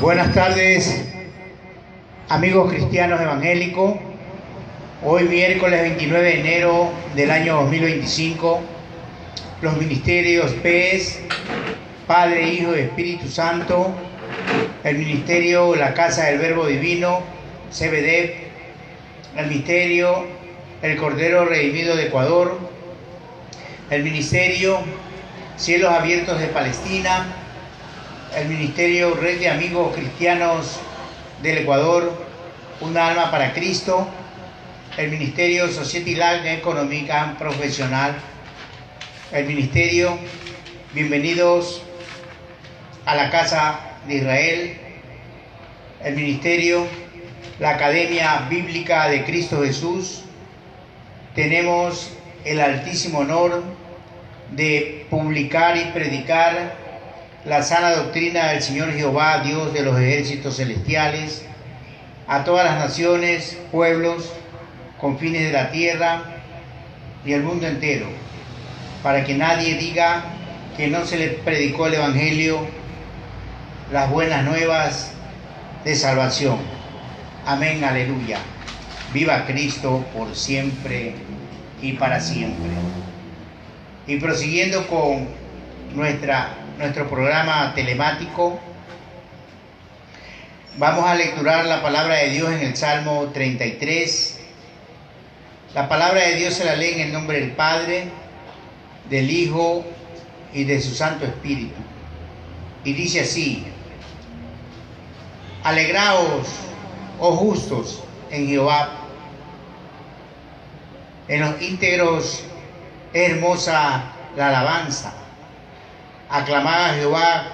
Buenas tardes, amigos cristianos evangélicos. Hoy miércoles 29 de enero del año 2025, los ministerios PES, Padre, Hijo y Espíritu Santo, el ministerio La Casa del Verbo Divino, CBD, el ministerio El Cordero Redimido de Ecuador, el ministerio Cielos Abiertos de Palestina, el ministerio Red de Amigos Cristianos del Ecuador, Una Alma para Cristo, el ministerio Society Life Económica Profesional, el ministerio Bienvenidos a la Casa de Israel, el ministerio la Academia Bíblica de Cristo Jesús. Tenemos el altísimo honor de publicar y predicar la sana doctrina del Señor Jehová, Dios de los ejércitos celestiales, a todas las naciones, pueblos, confines de la tierra y el mundo entero, para que nadie diga que no se le predicó el Evangelio, las buenas nuevas de salvación. Amén, aleluya. Viva Cristo por siempre y para siempre. Y prosiguiendo con nuestro programa telemático, vamos a lecturar la palabra de Dios en el Salmo 33. La palabra de Dios se la lee en el nombre del Padre, del Hijo y de su Santo Espíritu. Y dice así: Alegraos, oh justos, en Jehová. En los íntegros es hermosa la alabanza. Aclamad a Jehová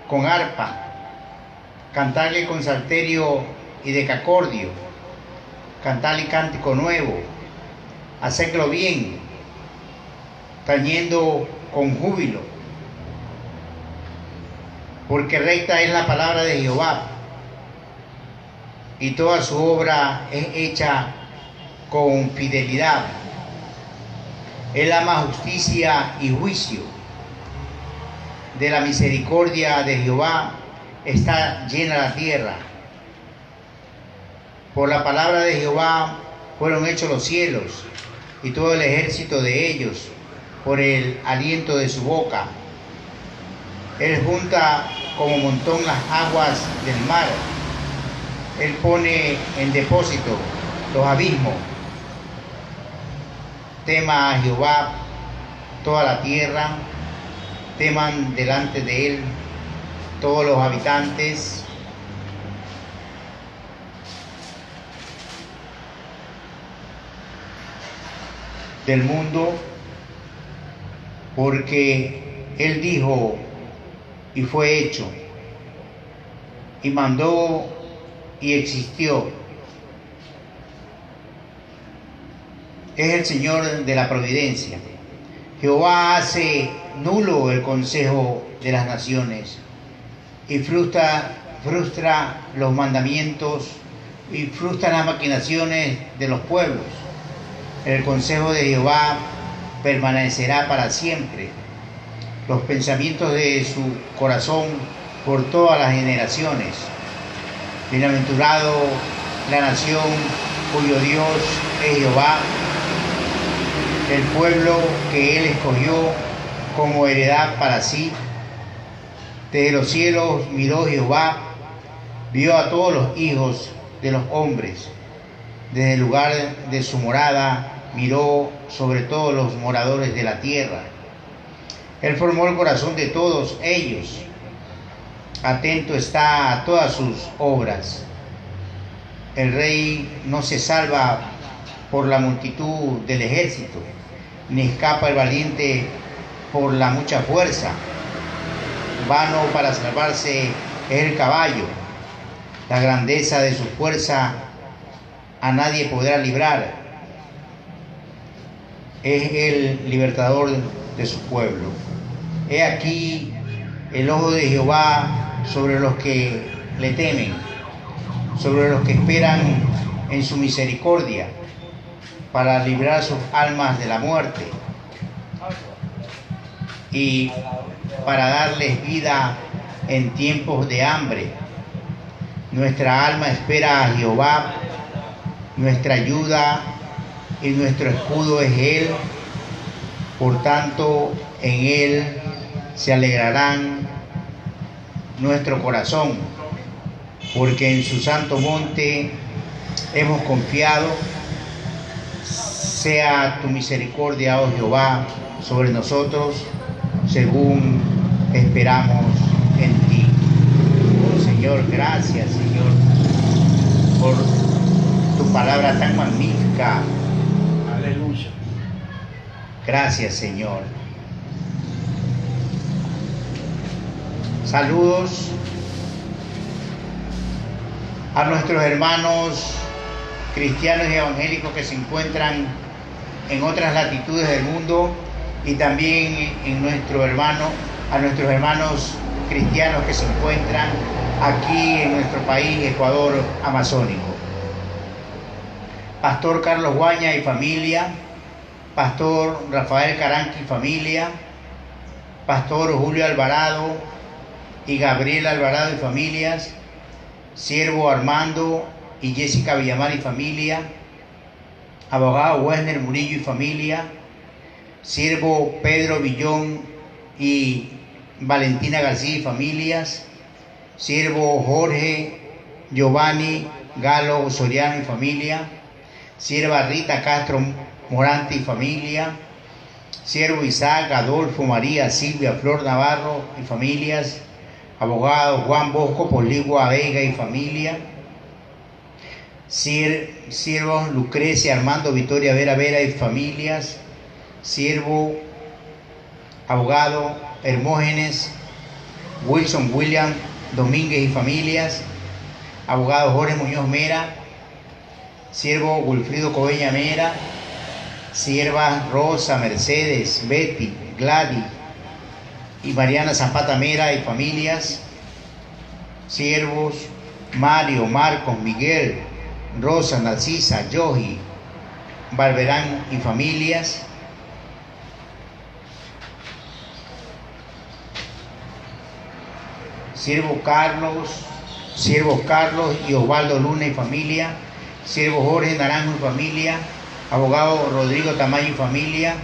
con arpa, cantarle con salterio y decacordio, cantarle cántico nuevo, hacedlo bien, tañendo con júbilo, porque recta es la palabra de Jehová, y toda su obra es hecha con fidelidad. Él ama justicia y juicio. De la misericordia de Jehová está llena la tierra. Por la palabra de Jehová fueron hechos los cielos y todo el ejército de ellos, por el aliento de su boca. Él junta como montón las aguas del mar. Él pone en depósito los abismos. Tema a Jehová toda la tierra, teman delante de él todos los habitantes. Del mundo, porque él dijo y fue hecho, y mandó y existió. Es el Señor de la providencia. Jehová hace nulo el consejo de las naciones y frustra los mandamientos y frustra las maquinaciones de los pueblos. El consejo de Jehová permanecerá para siempre, los pensamientos de su corazón por todas las generaciones. Bienaventurado la nación cuyo Dios es Jehová, el pueblo que él escogió como heredad para sí. Desde los cielos miró Jehová, vio a todos los hijos de los hombres. Desde el lugar de su morada miró sobre todos los moradores de la tierra. Él formó el corazón de todos ellos. Atento está a todas sus obras. El rey no se salva por la multitud del ejército, ni escapa el valiente por la mucha fuerza. Vano para salvarse es el caballo. La grandeza de su fuerza a nadie podrá librar. Es el libertador de su pueblo. He aquí el ojo de Jehová sobre los que le temen, sobre los que esperan en su misericordia, para librar sus almas de la muerte y para darles vida en tiempos de hambre. Nuestra alma espera a Jehová, nuestra ayuda y nuestro escudo es Él. Por tanto, en Él se alegrarán nuestro corazón, porque en su santo monte hemos confiado. Sea tu misericordia, oh Jehová, sobre nosotros, según esperamos en ti. Oh Señor, gracias, Señor, por tu palabra tan magnífica. Aleluya. Gracias, Señor. Saludos a nuestros hermanos cristianos y evangélicos que se encuentran en otras latitudes del mundo, y también a nuestros hermanos cristianos que se encuentran aquí en nuestro país, Ecuador amazónico. Pastor Carlos Guaña y familia, Pastor Rafael Caranqui y familia, Pastor Julio Alvarado y Gabriel Alvarado y familias, Siervo Armando y Jessica Villamar y familia, Abogado Wesner Murillo y familia, Siervo Pedro Villón y Valentina García y familias, Siervo Jorge Giovanni Galo Soriano y familia, Sierva Rita Castro Morante y familia, Siervo Isaac Adolfo María Silvia Flor Navarro y familias, Abogado Juan Bosco Poligua Vega y familia, Siervos Lucrecia Armando Victoria Vera Vera y familias, Siervo Abogado Hermógenes Wilson William Domínguez y familias, Abogado Jorge Muñoz Mera, Siervo Wilfrido Cobeña Mera, Siervas Rosa, Mercedes, Betty, Gladys y Mariana Zapata Mera y familias, Siervos Mario, Marcos, Miguel, Rosa, Narcisa, Yogi, Barberán y familias, Siervos Carlos y Osvaldo Luna y familia, Siervo Jorge Naranjo y familia, Abogado Rodrigo Tamayo y familia,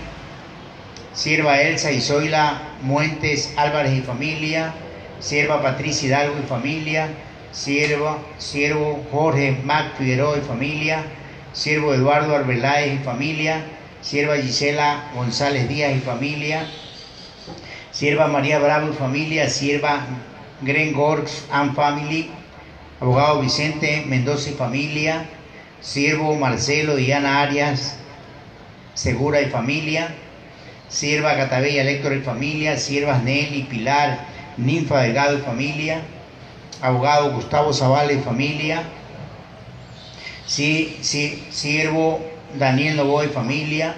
Sierva Elsa y Zoila Muentes Álvarez y familia, Sierva Patricia Hidalgo y familia, Siervo Jorge Mac Figueroa y familia, Siervo Eduardo Arbeláez y familia, Sierva Gisela González Díaz y familia, Sierva María Bravo y familia, Sierva Gren Gorgs and family, Abogado Vicente Mendoza y familia, Siervo Marcelo Diana Arias Segura y familia, Sierva Catabella Héctor y familia, Siervas Nelly Pilar Ninfa Delgado y familia, Abogado Gustavo Zavala y familia, Siervo Daniel Novoa y familia,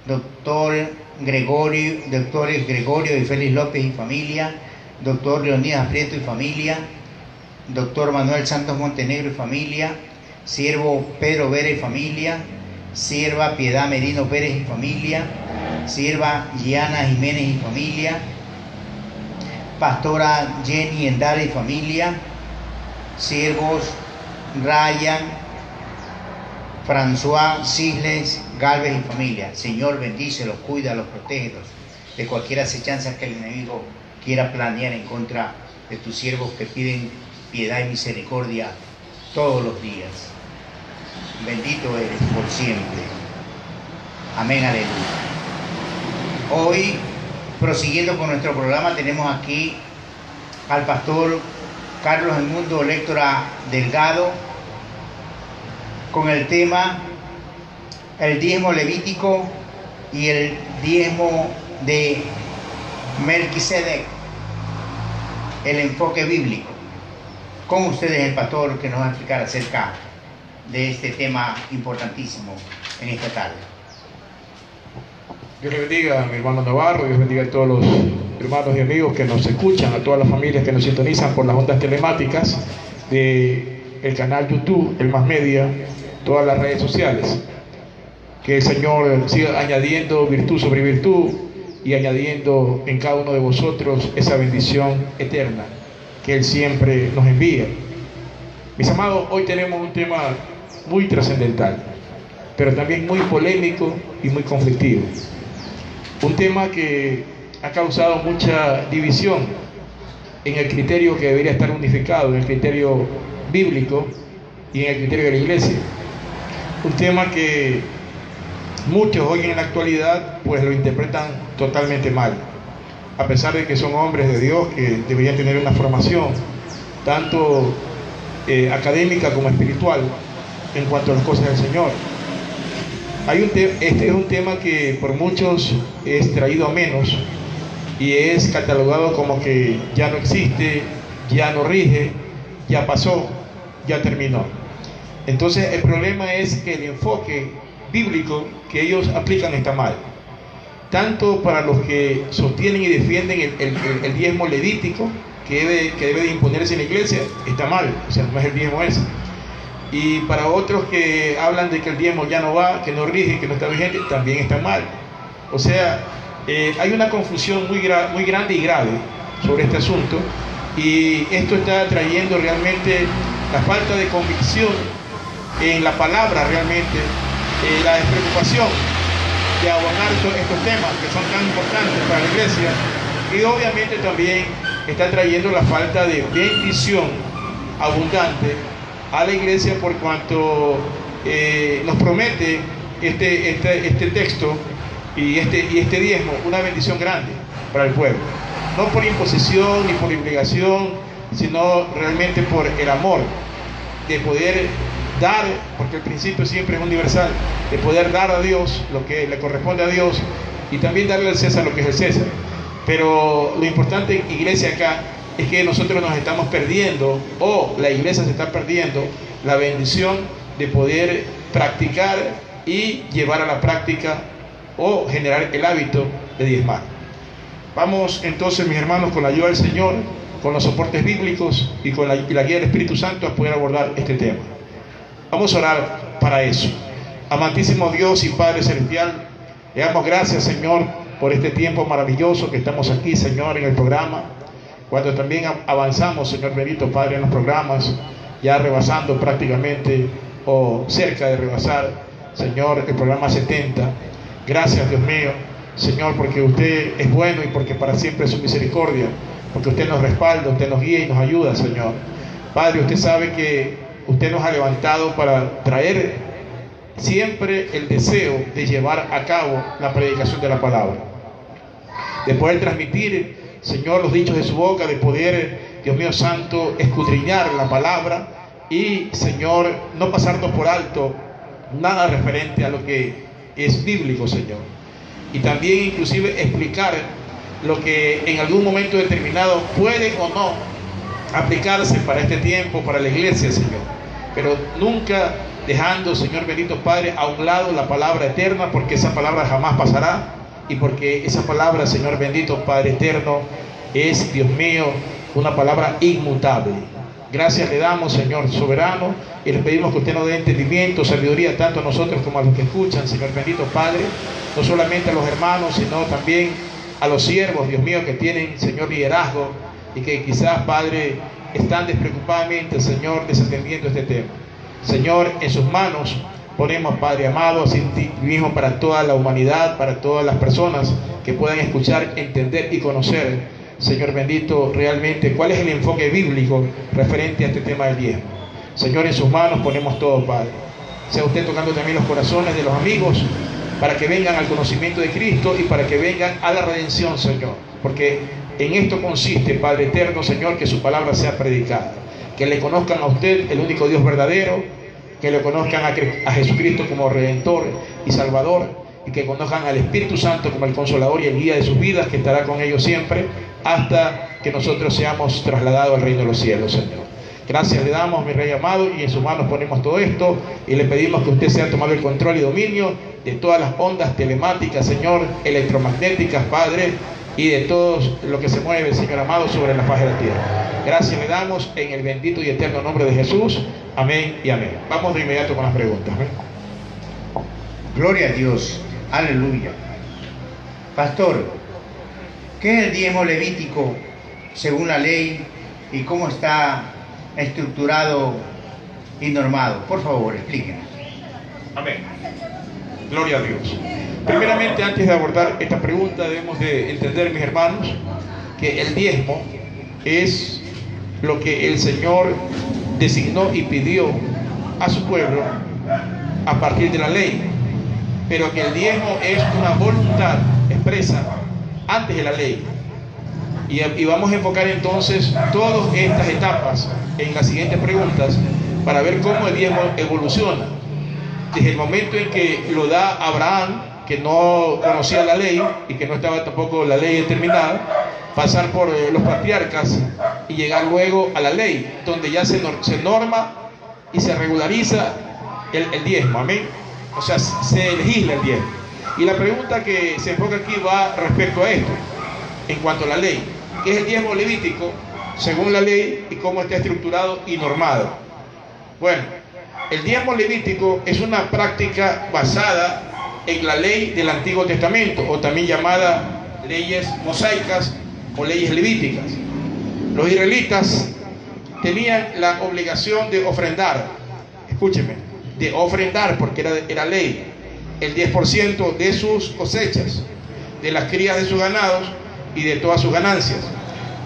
Doctores Gregorio y Félix López y familia, Doctor Leonidas Prieto y familia, Doctor Manuel Santos Montenegro y familia, Siervo Pedro Vera y familia, Sierva Piedad Merino Pérez y familia, Sierva Giana Jiménez y familia, Pastora Jenny Endara y familia, Siervos Ryan François Cisles Galvez y familia. Señor, bendícelos, cuídalos, protégelos de cualquier acechanza que el enemigo quiera planear en contra de tus siervos que piden piedad y misericordia todos los días. Bendito eres por siempre. Amén, aleluya. Hoy, prosiguiendo con nuestro programa, tenemos aquí al pastor Carlos Edmundo Lectora Delgado con el tema el diezmo levítico y el diezmo de Melquisedec, el enfoque bíblico. Con ustedes el pastor que nos va a explicar acerca de este tema importantísimo en esta tarde. Dios le bendiga a mi hermano Navarro, Dios bendiga a todos los hermanos y amigos que nos escuchan, a todas las familias que nos sintonizan por las ondas telemáticas del canal YouTube, el Más Media, todas las redes sociales. Que el Señor siga añadiendo virtud sobre virtud y añadiendo en cada uno de vosotros esa bendición eterna que Él siempre nos envía. Mis amados, hoy tenemos un tema muy trascendental, pero también muy polémico y muy conflictivo. Un tema que ha causado mucha división en el criterio que debería estar unificado, en el criterio bíblico y en el criterio de la iglesia. Un tema que muchos hoy en la actualidad pues lo interpretan totalmente mal, a pesar de que son hombres de Dios que deberían tener una formación tanto académica como espiritual en cuanto a las cosas del Señor. Este es un tema que por muchos es traído a menos y es catalogado como que ya no existe, ya no rige, ya pasó, ya terminó. Entonces el problema es que el enfoque bíblico que ellos aplican está mal, tanto para los que sostienen y defienden el diezmo levítico que debe de imponerse en la iglesia, está mal, o sea, no es el diezmo ese. Y para otros que hablan de que el diezmo ya no va, que no rige, que no está vigente, también está mal. O sea, hay una confusión muy grande y grave sobre este asunto, y esto está trayendo realmente la falta de convicción en la palabra, realmente la despreocupación de abordar estos temas que son tan importantes para la iglesia, y obviamente también está trayendo la falta de bendición abundante a la iglesia, por cuanto nos promete este texto y este diezmo una bendición grande para el pueblo, no por imposición ni por obligación, sino realmente por el amor de poder dar, porque el principio siempre es universal, de poder dar a Dios lo que le corresponde a Dios y también darle al César lo que es el César. Pero lo importante, iglesia, acá es que nosotros nos estamos perdiendo, o la iglesia se está perdiendo, la bendición de poder practicar y llevar a la práctica o generar el hábito de diezmar. Vamos entonces, mis hermanos, con la ayuda del Señor, con los soportes bíblicos y con la guía del Espíritu Santo, a poder abordar este tema. Vamos a orar para eso. Amantísimo Dios y Padre Celestial, le damos gracias, Señor, por este tiempo maravilloso que estamos aquí, Señor, en el programa. Cuando también avanzamos, Señor bendito Padre, en los programas, ya rebasando prácticamente o cerca de rebasar, Señor, el programa 70. Gracias, Dios mío, Señor, porque usted es bueno y porque para siempre es su misericordia, porque usted nos respalda, usted nos guía y nos ayuda, Señor. Padre, usted sabe que usted nos ha levantado para traer siempre el deseo de llevar a cabo la predicación de la palabra, de poder transmitir, Señor, los dichos de su boca, de poder, Dios mío santo, escudriñar la palabra y, Señor, no pasarnos por alto nada referente a lo que es bíblico, Señor, y también inclusive explicar lo que en algún momento determinado puede o no aplicarse para este tiempo, para la iglesia, Señor, pero nunca dejando, Señor bendito Padre, a un lado la palabra eterna, porque esa palabra jamás pasará, y porque esa palabra, Señor bendito Padre eterno, es, Dios mío, una palabra inmutable. Gracias le damos, Señor soberano, y le pedimos que usted nos dé entendimiento, sabiduría, tanto a nosotros como a los que escuchan, Señor bendito Padre, no solamente a los hermanos, sino también a los siervos, Dios mío, que tienen, Señor, liderazgo, y que quizás, Padre, están despreocupadamente, Señor, desatendiendo este tema. Señor, en sus manos ponemos, Padre amado, así mismo para toda la humanidad, para todas las personas que puedan escuchar, entender y conocer, Señor bendito, realmente cuál es el enfoque bíblico referente a este tema del diezmo. Señor, en sus manos ponemos todo, Padre. Sea usted tocando también los corazones de los amigos para que vengan al conocimiento de Cristo y para que vengan a la redención, Señor, porque en esto consiste, Padre eterno, Señor, que su palabra sea predicada, que le conozcan a usted, el único Dios verdadero, que le conozcan a Jesucristo como Redentor y Salvador, y que conozcan al Espíritu Santo como el Consolador y el guía de sus vidas, que estará con ellos siempre hasta que nosotros seamos trasladados al reino de los cielos, Señor. Gracias le damos, mi Rey amado, y en sus manos ponemos todo esto, y le pedimos que usted sea tomado el control y dominio de todas las ondas telemáticas, Señor, electromagnéticas, Padre, y de todo lo que se mueve, Señor amado, sobre la faz de la tierra. Gracias le damos en el bendito y eterno nombre de Jesús. Amén y amén. Vamos de inmediato con las preguntas. ¿Amén? Gloria a Dios. Aleluya. Pastor, ¿qué es el diezmo levítico según la ley y cómo está estructurado y normado. Por favor, explíquenos. Amén. Gloria a Dios. Primeramente, antes de abordar esta pregunta, debemos de entender, mis hermanos, que el diezmo es lo que el Señor designó y pidió a su pueblo a partir de la ley, pero que el diezmo es una voluntad expresa antes de la ley. Y vamos a enfocar entonces todas estas etapas en las siguientes preguntas para ver cómo el diezmo evoluciona desde el momento en que lo da Abraham, que no conocía la ley y que no estaba tampoco la ley determinada, pasar por los patriarcas y llegar luego a la ley, donde ya se norma y se regulariza el diezmo. Amén. O sea, se legisla el diezmo. Y la pregunta que se enfoca aquí va respecto a esto, en cuanto a la ley. ¿Qué es el diezmo levítico según la ley y cómo está estructurado y normado? Bueno, el diezmo levítico es una práctica basada en la ley del Antiguo Testamento, o también llamada leyes mosaicas o leyes levíticas. Los israelitas tenían la obligación de ofrendar, escúcheme, de ofrendar, porque era ley, el 10% de sus cosechas, de las crías de sus ganados y de todas sus ganancias,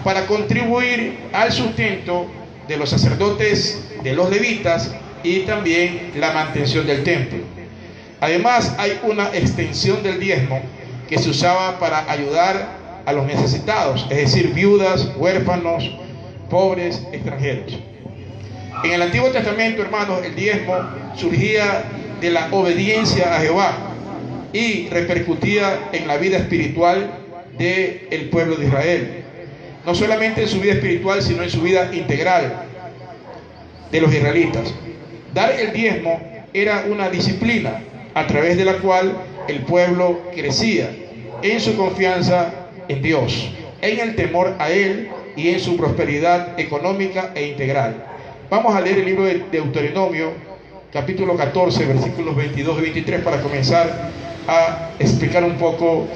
para contribuir al sustento de los sacerdotes, de los levitas, y también la mantención del templo. Además, hay una extensión del diezmo que se usaba para ayudar a los necesitados, es decir, viudas, huérfanos, pobres, extranjeros. En el Antiguo Testamento, hermanos, el diezmo surgía de la obediencia a Jehová y repercutía en la vida espiritual del pueblo de Israel. No solamente en su vida espiritual, sino en su vida integral de los israelitas. Dar el diezmo era una disciplina a través de la cual el pueblo crecía en su confianza en Dios, en el temor a Él y en su prosperidad económica e integral. Vamos a leer el libro de Deuteronomio, capítulo 14, versículos 22 y 23, para comenzar a explicar un poco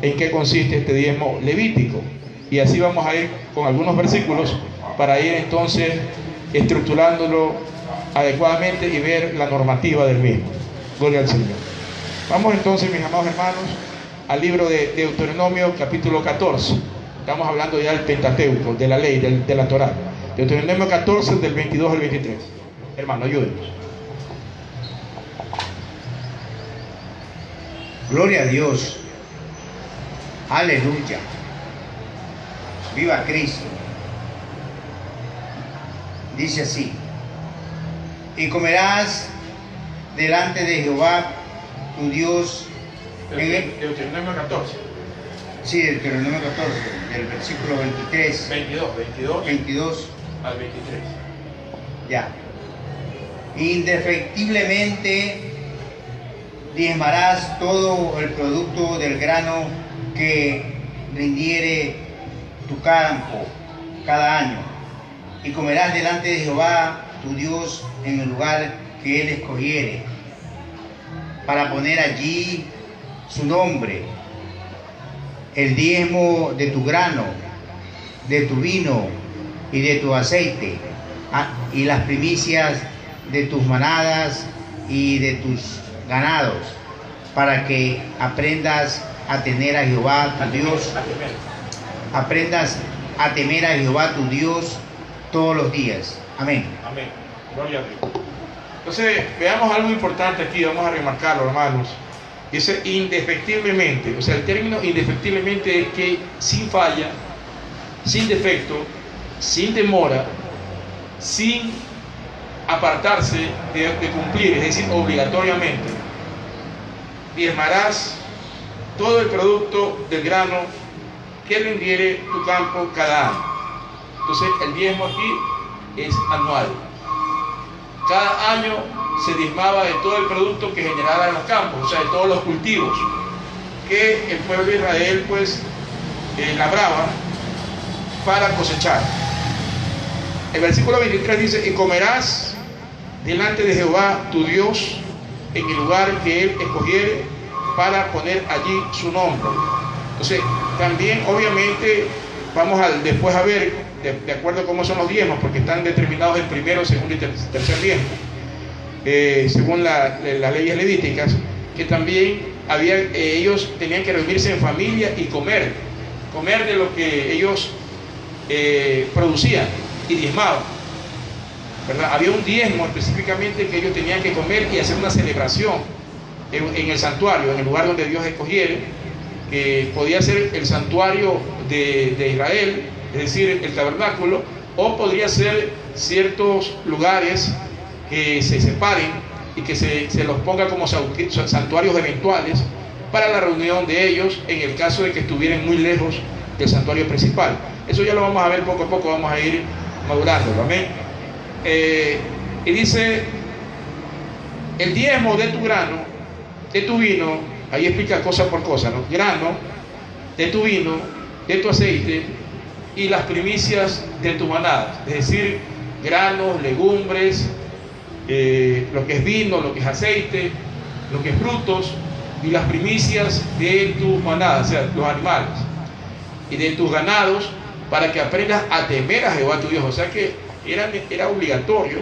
en qué consiste este diezmo levítico. Y así vamos a ir con algunos versículos para ir entonces estructurándolo adecuadamente y ver la normativa del mismo. Gloria al Señor. Vamos entonces, mis amados hermanos, al libro de Deuteronomio, capítulo 14. Estamos hablando ya del Pentateuco, de la ley, de la Torá. Deuteronomio 14, del 22 al 23. Hermano, ayúdenos. Gloria a Dios. Aleluya. Viva Cristo. Dice así: y comerás delante de Jehová tu Dios Deuteronomio 14. Sí, Deuteronomio 14, del versículo 23. 22 al 23. Ya. Indefectiblemente diezmarás todo el producto del grano que rindiere tu campo cada año, y comerás delante de Jehová tu Dios en el lugar que Él escogiere, para poner allí su nombre. El diezmo de tu grano, de tu vino y de tu aceite, y las primicias de tus manadas y de tus ganados, para que aprendas a tener a Jehová tu Dios, aprendas a temer a Jehová tu Dios todos los días. Amén. Amén. Gloria a Dios. Entonces, veamos algo importante aquí, vamos a remarcarlo, hermanos. Dice indefectiblemente, o sea, el término indefectiblemente es que sin falla, sin defecto, sin demora, sin apartarse de cumplir, es decir, obligatoriamente, diezmarás todo el producto del grano que rindiere tu campo cada año. Entonces, el diezmo aquí es anual. Cada año se diezmaba de todo el producto que generaba en los campos, o sea, de todos los cultivos que el pueblo de Israel pues labraba para cosechar. El versículo 23 dice: y comerás delante de Jehová tu Dios en el lugar que Él escogiere para poner allí su nombre. Entonces, también obviamente vamos después a ver, de acuerdo a cómo son los diezmos, porque están determinados en primero, segundo y tercer diezmo, según las leyes levíticas, que también ellos tenían que reunirse en familia y comer de lo que ellos producían y diezmaban, ¿verdad? Había un diezmo específicamente que ellos tenían que comer y hacer una celebración en el santuario, en el lugar donde Dios escogiere, que podía ser el santuario de Israel, es decir, el tabernáculo, o podría ser ciertos lugares que se separen y que se los ponga como santuarios eventuales para la reunión de ellos en el caso de que estuvieran muy lejos del santuario principal. Eso ya lo vamos a ver poco a poco, vamos a ir madurándolo, amén. Y dice: el diezmo de tu grano, de tu vino, ahí explica cosa por cosa, ¿no? Grano, de tu vino, de tu aceite y las primicias de tu manada, es decir, granos, legumbres, lo que es vino, lo que es aceite, lo que es frutos, y las primicias de tu manada, o sea, los animales, y de tus ganados, para que aprendas a temer a Jehová tu Dios. O sea que era obligatorio,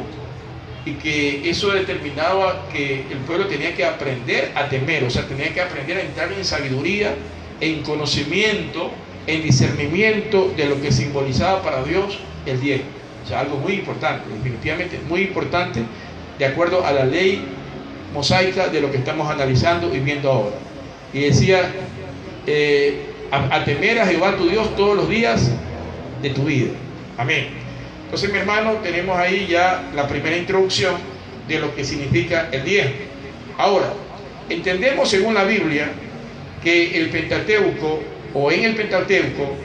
y que eso determinaba que el pueblo tenía que aprender a temer, o sea, tenía que aprender a entrar en sabiduría, en conocimiento, en discernimiento de lo que simbolizaba para Dios el diezmo. O sea, algo muy importante, definitivamente muy importante, de acuerdo a la ley mosaica de lo que estamos analizando y viendo ahora. Y decía, a temer a Jehová tu Dios todos los días de tu vida. Amén. Entonces, mi hermano, tenemos ahí ya la primera introducción de lo que significa el diezmo. Ahora, entendemos según la Biblia que el Pentateuco, o en el Pentateuco,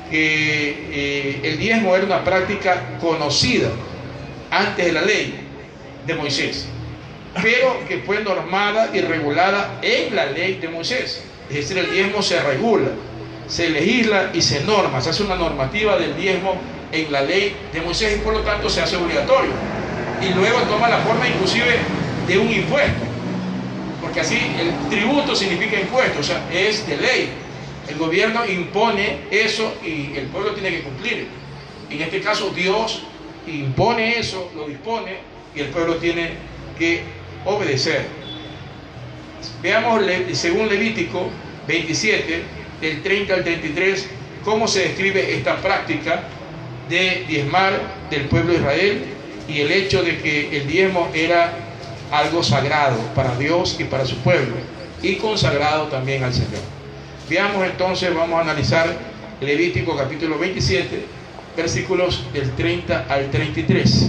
que el diezmo era una práctica conocida antes de la ley de Moisés, pero que fue normada y regulada en la ley de Moisés. Es decir, el diezmo se regula, se legisla y se norma, se hace una normativa del diezmo en la ley de Moisés, y por lo tanto se hace obligatorio, y luego toma la forma inclusive de un impuesto, porque así el tributo significa impuesto, o sea, es de ley. El gobierno impone eso y el pueblo tiene que cumplir. En este caso Dios impone eso, lo dispone, y el pueblo tiene que obedecer. Veamos según Levítico 27, del 30 al 33, cómo se describe esta práctica de diezmar del pueblo de Israel, y el hecho de que el diezmo era algo sagrado para Dios y para su pueblo, y consagrado también al Señor. Veamos entonces, vamos a analizar Levítico capítulo 27, versículos del 30 al 33.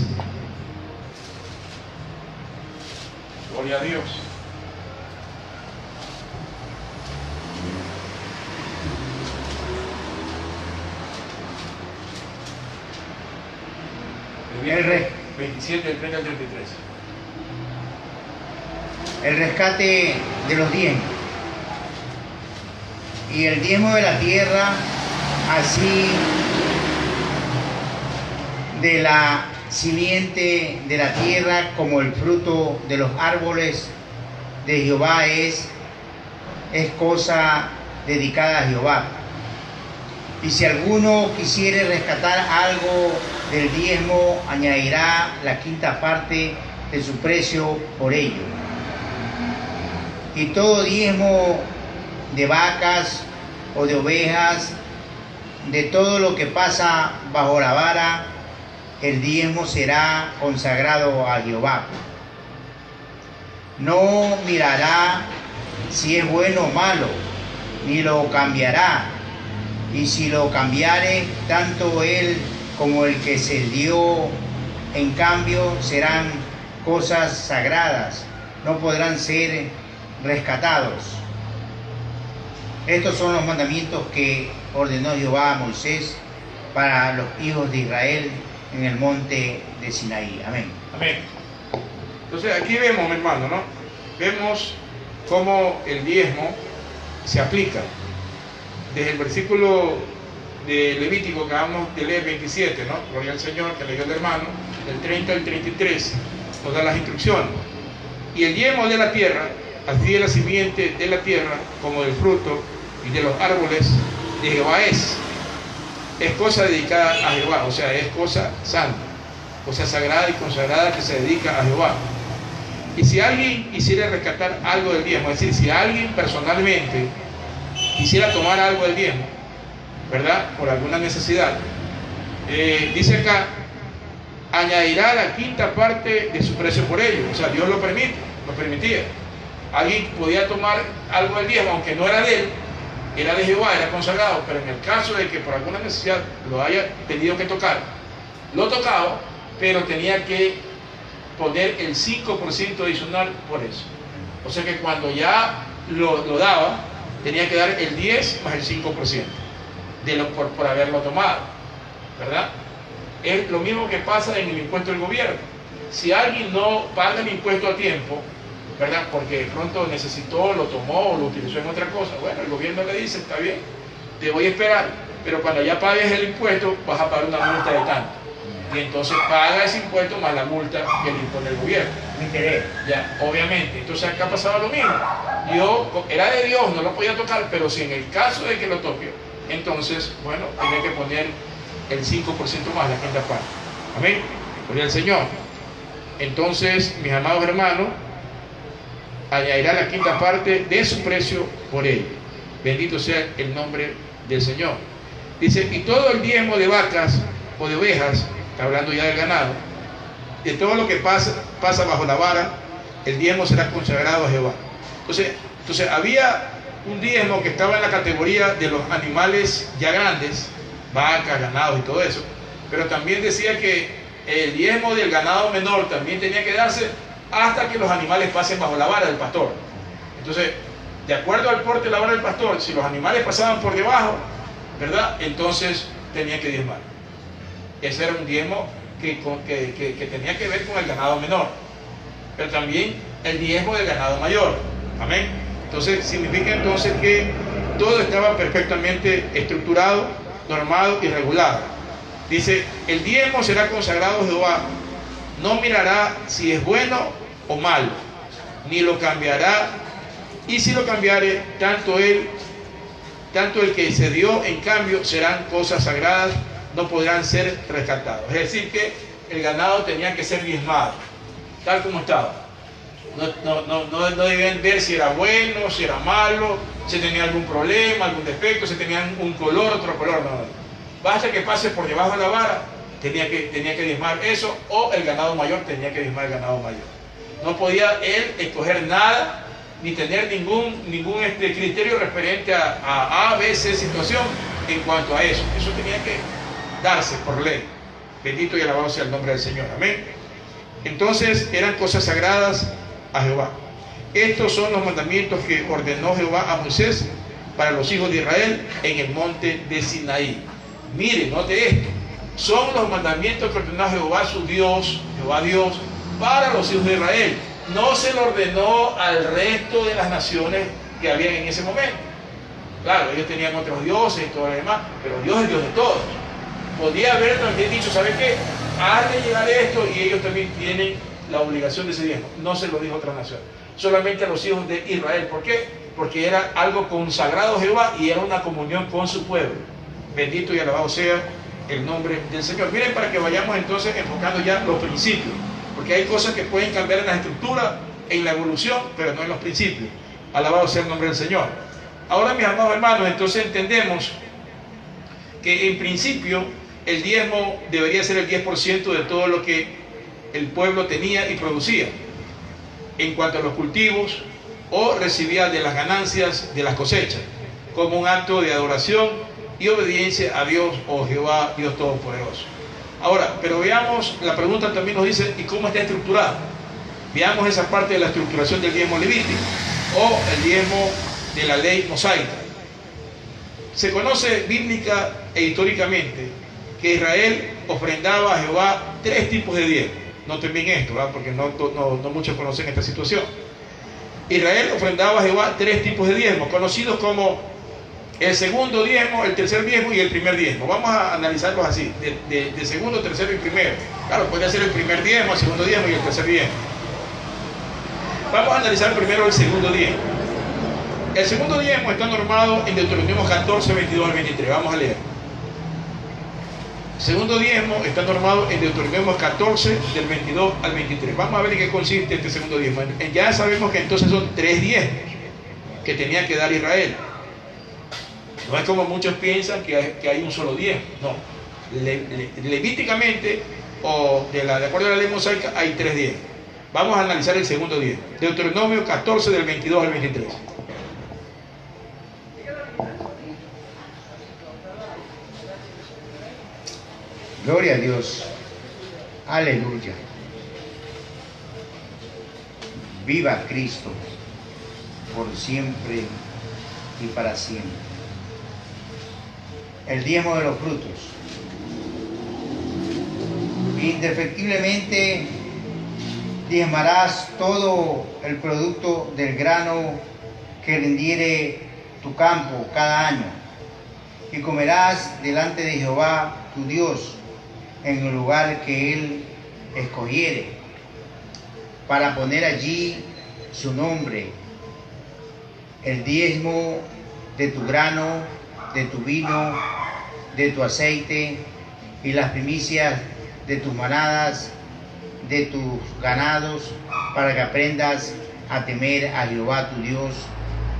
Gloria a Dios. Levítico 27, del 30 al 33. El rescate de los diezmos. Y el diezmo de la tierra, así de la simiente de la tierra como el fruto de los árboles de Jehová es cosa dedicada a Jehová. Y si alguno quisiere rescatar algo del diezmo, añadirá la quinta parte de su precio por ello. Y todo diezmo de vacas o de ovejas, de todo lo que pasa bajo la vara, el diezmo será consagrado a Jehová. No mirará si es bueno o malo, ni lo cambiará. Y si lo cambiare, tanto él como el que se dio en cambio serán cosas sagradas, no podrán ser rescatados. Estos son los mandamientos que ordenó Jehová a Moisés para los hijos de Israel en el monte de Sinaí. Amén. Amén. Entonces aquí vemos, mi hermano, ¿no? Vemos cómo el diezmo se aplica. Desde el versículo de Levítico que acabamos de leer 27, ¿no? Gloria al Señor, que leyó el hermano, del 30 al 33, nos da las instrucciones. Y el diezmo de la tierra, así de la simiente de la tierra, como del fruto y de los árboles de Jehová es es cosa dedicada a Jehová, o sea, es cosa santa, cosa sagrada y consagrada que se dedica a Jehová. Y si alguien quisiera rescatar algo del diezmo, es decir, si alguien personalmente quisiera tomar algo del diezmo, ¿verdad? Por alguna necesidad, dice acá, añadirá la quinta parte de su precio por ello. O sea, Dios lo permitía. Alguien podía tomar algo del diezmo, aunque no era de él, era de Jehová, era consagrado, pero en el caso de que por alguna necesidad lo haya tenido que tocar, lo tocaba, pero tenía que poner el 5% adicional por eso. O sea que cuando ya lo daba, tenía que dar el 10 más el 5% por haberlo tomado, ¿verdad? Es lo mismo que pasa en el impuesto del gobierno. Si alguien no paga el impuesto a tiempo, ¿verdad? Porque de pronto necesitó, lo tomó o lo utilizó en otra cosa, bueno, el gobierno le dice, está bien, te voy a esperar, pero cuando ya pagues el impuesto vas a pagar una multa de tanto. Y entonces paga ese impuesto más la multa que le impone el gobierno. Ya, obviamente. Entonces acá pasaba lo mismo. Yo, era de Dios, no lo podía tocar, pero si en el caso de que lo toque, entonces, bueno, tenía que poner el 5% más, la quinta parte. Amén. Gloria al Señor. Entonces, mis amados hermanos, añadirá la quinta parte de su precio por él. Bendito sea el nombre del Señor. Dice, y todo el diezmo de vacas o de ovejas, está hablando ya del ganado, de todo lo que pasa bajo la vara, el diezmo será consagrado a Jehová. Entonces había un diezmo que estaba en la categoría de los animales ya grandes, vacas, ganados y todo eso, pero también decía que el diezmo del ganado menor también tenía que darse hasta que los animales pasen bajo la vara del pastor. Entonces, de acuerdo al porte de la vara del pastor, si los animales pasaban por debajo, ¿verdad? Entonces tenía que diezmar. Ese era un diezmo que tenía que ver con el ganado menor, pero también el diezmo del ganado mayor. Amén. Entonces significa entonces que todo estaba perfectamente estructurado, normado y regulado. Dice, el diezmo será consagrado a Jehová, no mirará si es bueno o malo, ni lo cambiará, y si lo cambiare, tanto el que se dio en cambio serán cosas sagradas, no podrán ser rescatados. Es decir que el ganado tenía que ser diezmado, tal como estaba. No debían ver si era bueno, si era malo, si tenía algún problema, algún defecto, si tenía un color, otro color, no. Basta que pase por debajo de la vara, tenía que diezmar eso, o el ganado mayor tenía que diezmar el ganado mayor. No podía él escoger nada, ni tener ningún criterio referente a A, B, C situación en cuanto a eso. Eso tenía que darse por ley. Bendito y alabado sea el nombre del Señor. Amén. Entonces eran cosas sagradas a Jehová. Estos son los mandamientos que ordenó Jehová a Moisés para los hijos de Israel en el monte de Sinaí. Miren, note esto. Son los mandamientos que ordenó Jehová su Dios, Jehová Dios, para los hijos de Israel. No se lo ordenó al resto de las naciones que habían en ese momento. Claro, ellos tenían otros dioses y todo lo demás, pero Dios es Dios de todos. Podría haber también dicho, ¿sabe qué? Hazle llegar esto y ellos también tienen la obligación de ese diezmo. No se lo dijo a otra nación, solamente a los hijos de Israel. ¿Por qué? Porque era algo consagrado a Jehová y era una comunión con su pueblo. Bendito y alabado sea el nombre del Señor. Miren, para que vayamos entonces enfocando ya los principios, porque hay cosas que pueden cambiar en la estructura, en la evolución, pero no en los principios. Alabado sea el nombre del Señor. Ahora, mis amados hermanos, entonces entendemos que en principio el diezmo debería ser el 10% de todo lo que el pueblo tenía y producía en cuanto a los cultivos, o recibía de las ganancias de las cosechas, como un acto de adoración y obediencia a Dios, o Jehová Dios Todopoderoso. Ahora, pero veamos, la pregunta también nos dice, ¿y cómo está estructurado? Veamos esa parte de la estructuración del diezmo levítico, o el diezmo de la ley mosaica. Se conoce bíblica e históricamente que Israel ofrendaba a Jehová 3 tipos de diezmo. Noten bien esto, ¿verdad? Porque no muchos conocen esta situación. Israel ofrendaba a Jehová 3 tipos de diezmo, conocidos como el segundo diezmo, el tercer diezmo y el primer diezmo. Vamos a analizarlos así, de segundo, tercero y primero. Claro, puede ser el primer diezmo, el segundo diezmo y el tercer diezmo. Vamos a analizar primero el segundo diezmo. El segundo diezmo está normado en Deuteronomio 14, 22 al 23. Vamos a leer. Segundo diezmo está normado en Deuteronomio 14, del 22 al 23. Vamos a ver en qué consiste este segundo diezmo. Ya sabemos que entonces son 3 diezmos que tenía que dar Israel. No es como muchos piensan que hay un solo diezmo. No. Levíticamente, o de acuerdo a la ley mosaica, hay 3 diezmos. Vamos a analizar el segundo diezmo. Deuteronomio 14, del 22 al 23. Gloria a Dios. Aleluya. Viva Cristo por siempre y para siempre. El diezmo de los frutos. Indefectiblemente diezmarás todo el producto del grano que rindiere tu campo cada año, y comerás delante de Jehová tu Dios en el lugar que Él escogiere, para poner allí su nombre. El diezmo de tu grano, de tu vino, de tu aceite, y las primicias de tus manadas, de tus ganados, para que aprendas a temer a Jehová tu Dios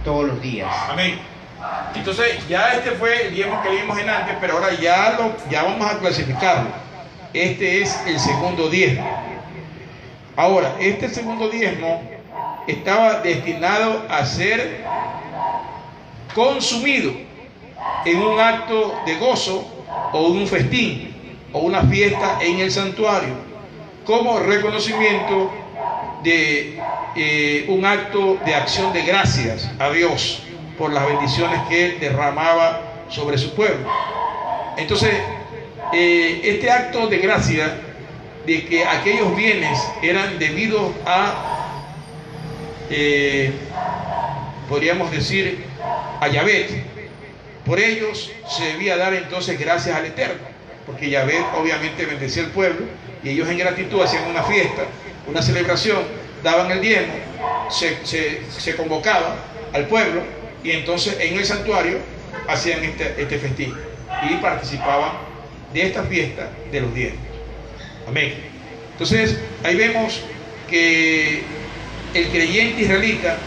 todos los días. Amén. Entonces ya este fue el diezmo que vimos en antes, pero ahora ya vamos a clasificarlo. Este es el segundo diezmo. Ahora, este segundo diezmo estaba destinado a ser consumido en un acto de gozo o un festín o una fiesta en el santuario, como reconocimiento de un acto de acción de gracias a Dios por las bendiciones que Él derramaba sobre su pueblo. Entonces, este acto de gracia, de que aquellos bienes eran debidos a, podríamos decir, a Yahvé, por ellos se debía dar entonces gracias al Eterno, porque Yahvé obviamente bendecía al pueblo, y ellos en gratitud hacían una fiesta, una celebración, daban el diezmo, se convocaba al pueblo, y entonces en el santuario hacían este festín y participaban de esta fiesta de los diezmos. Amén. Entonces ahí vemos que el creyente israelita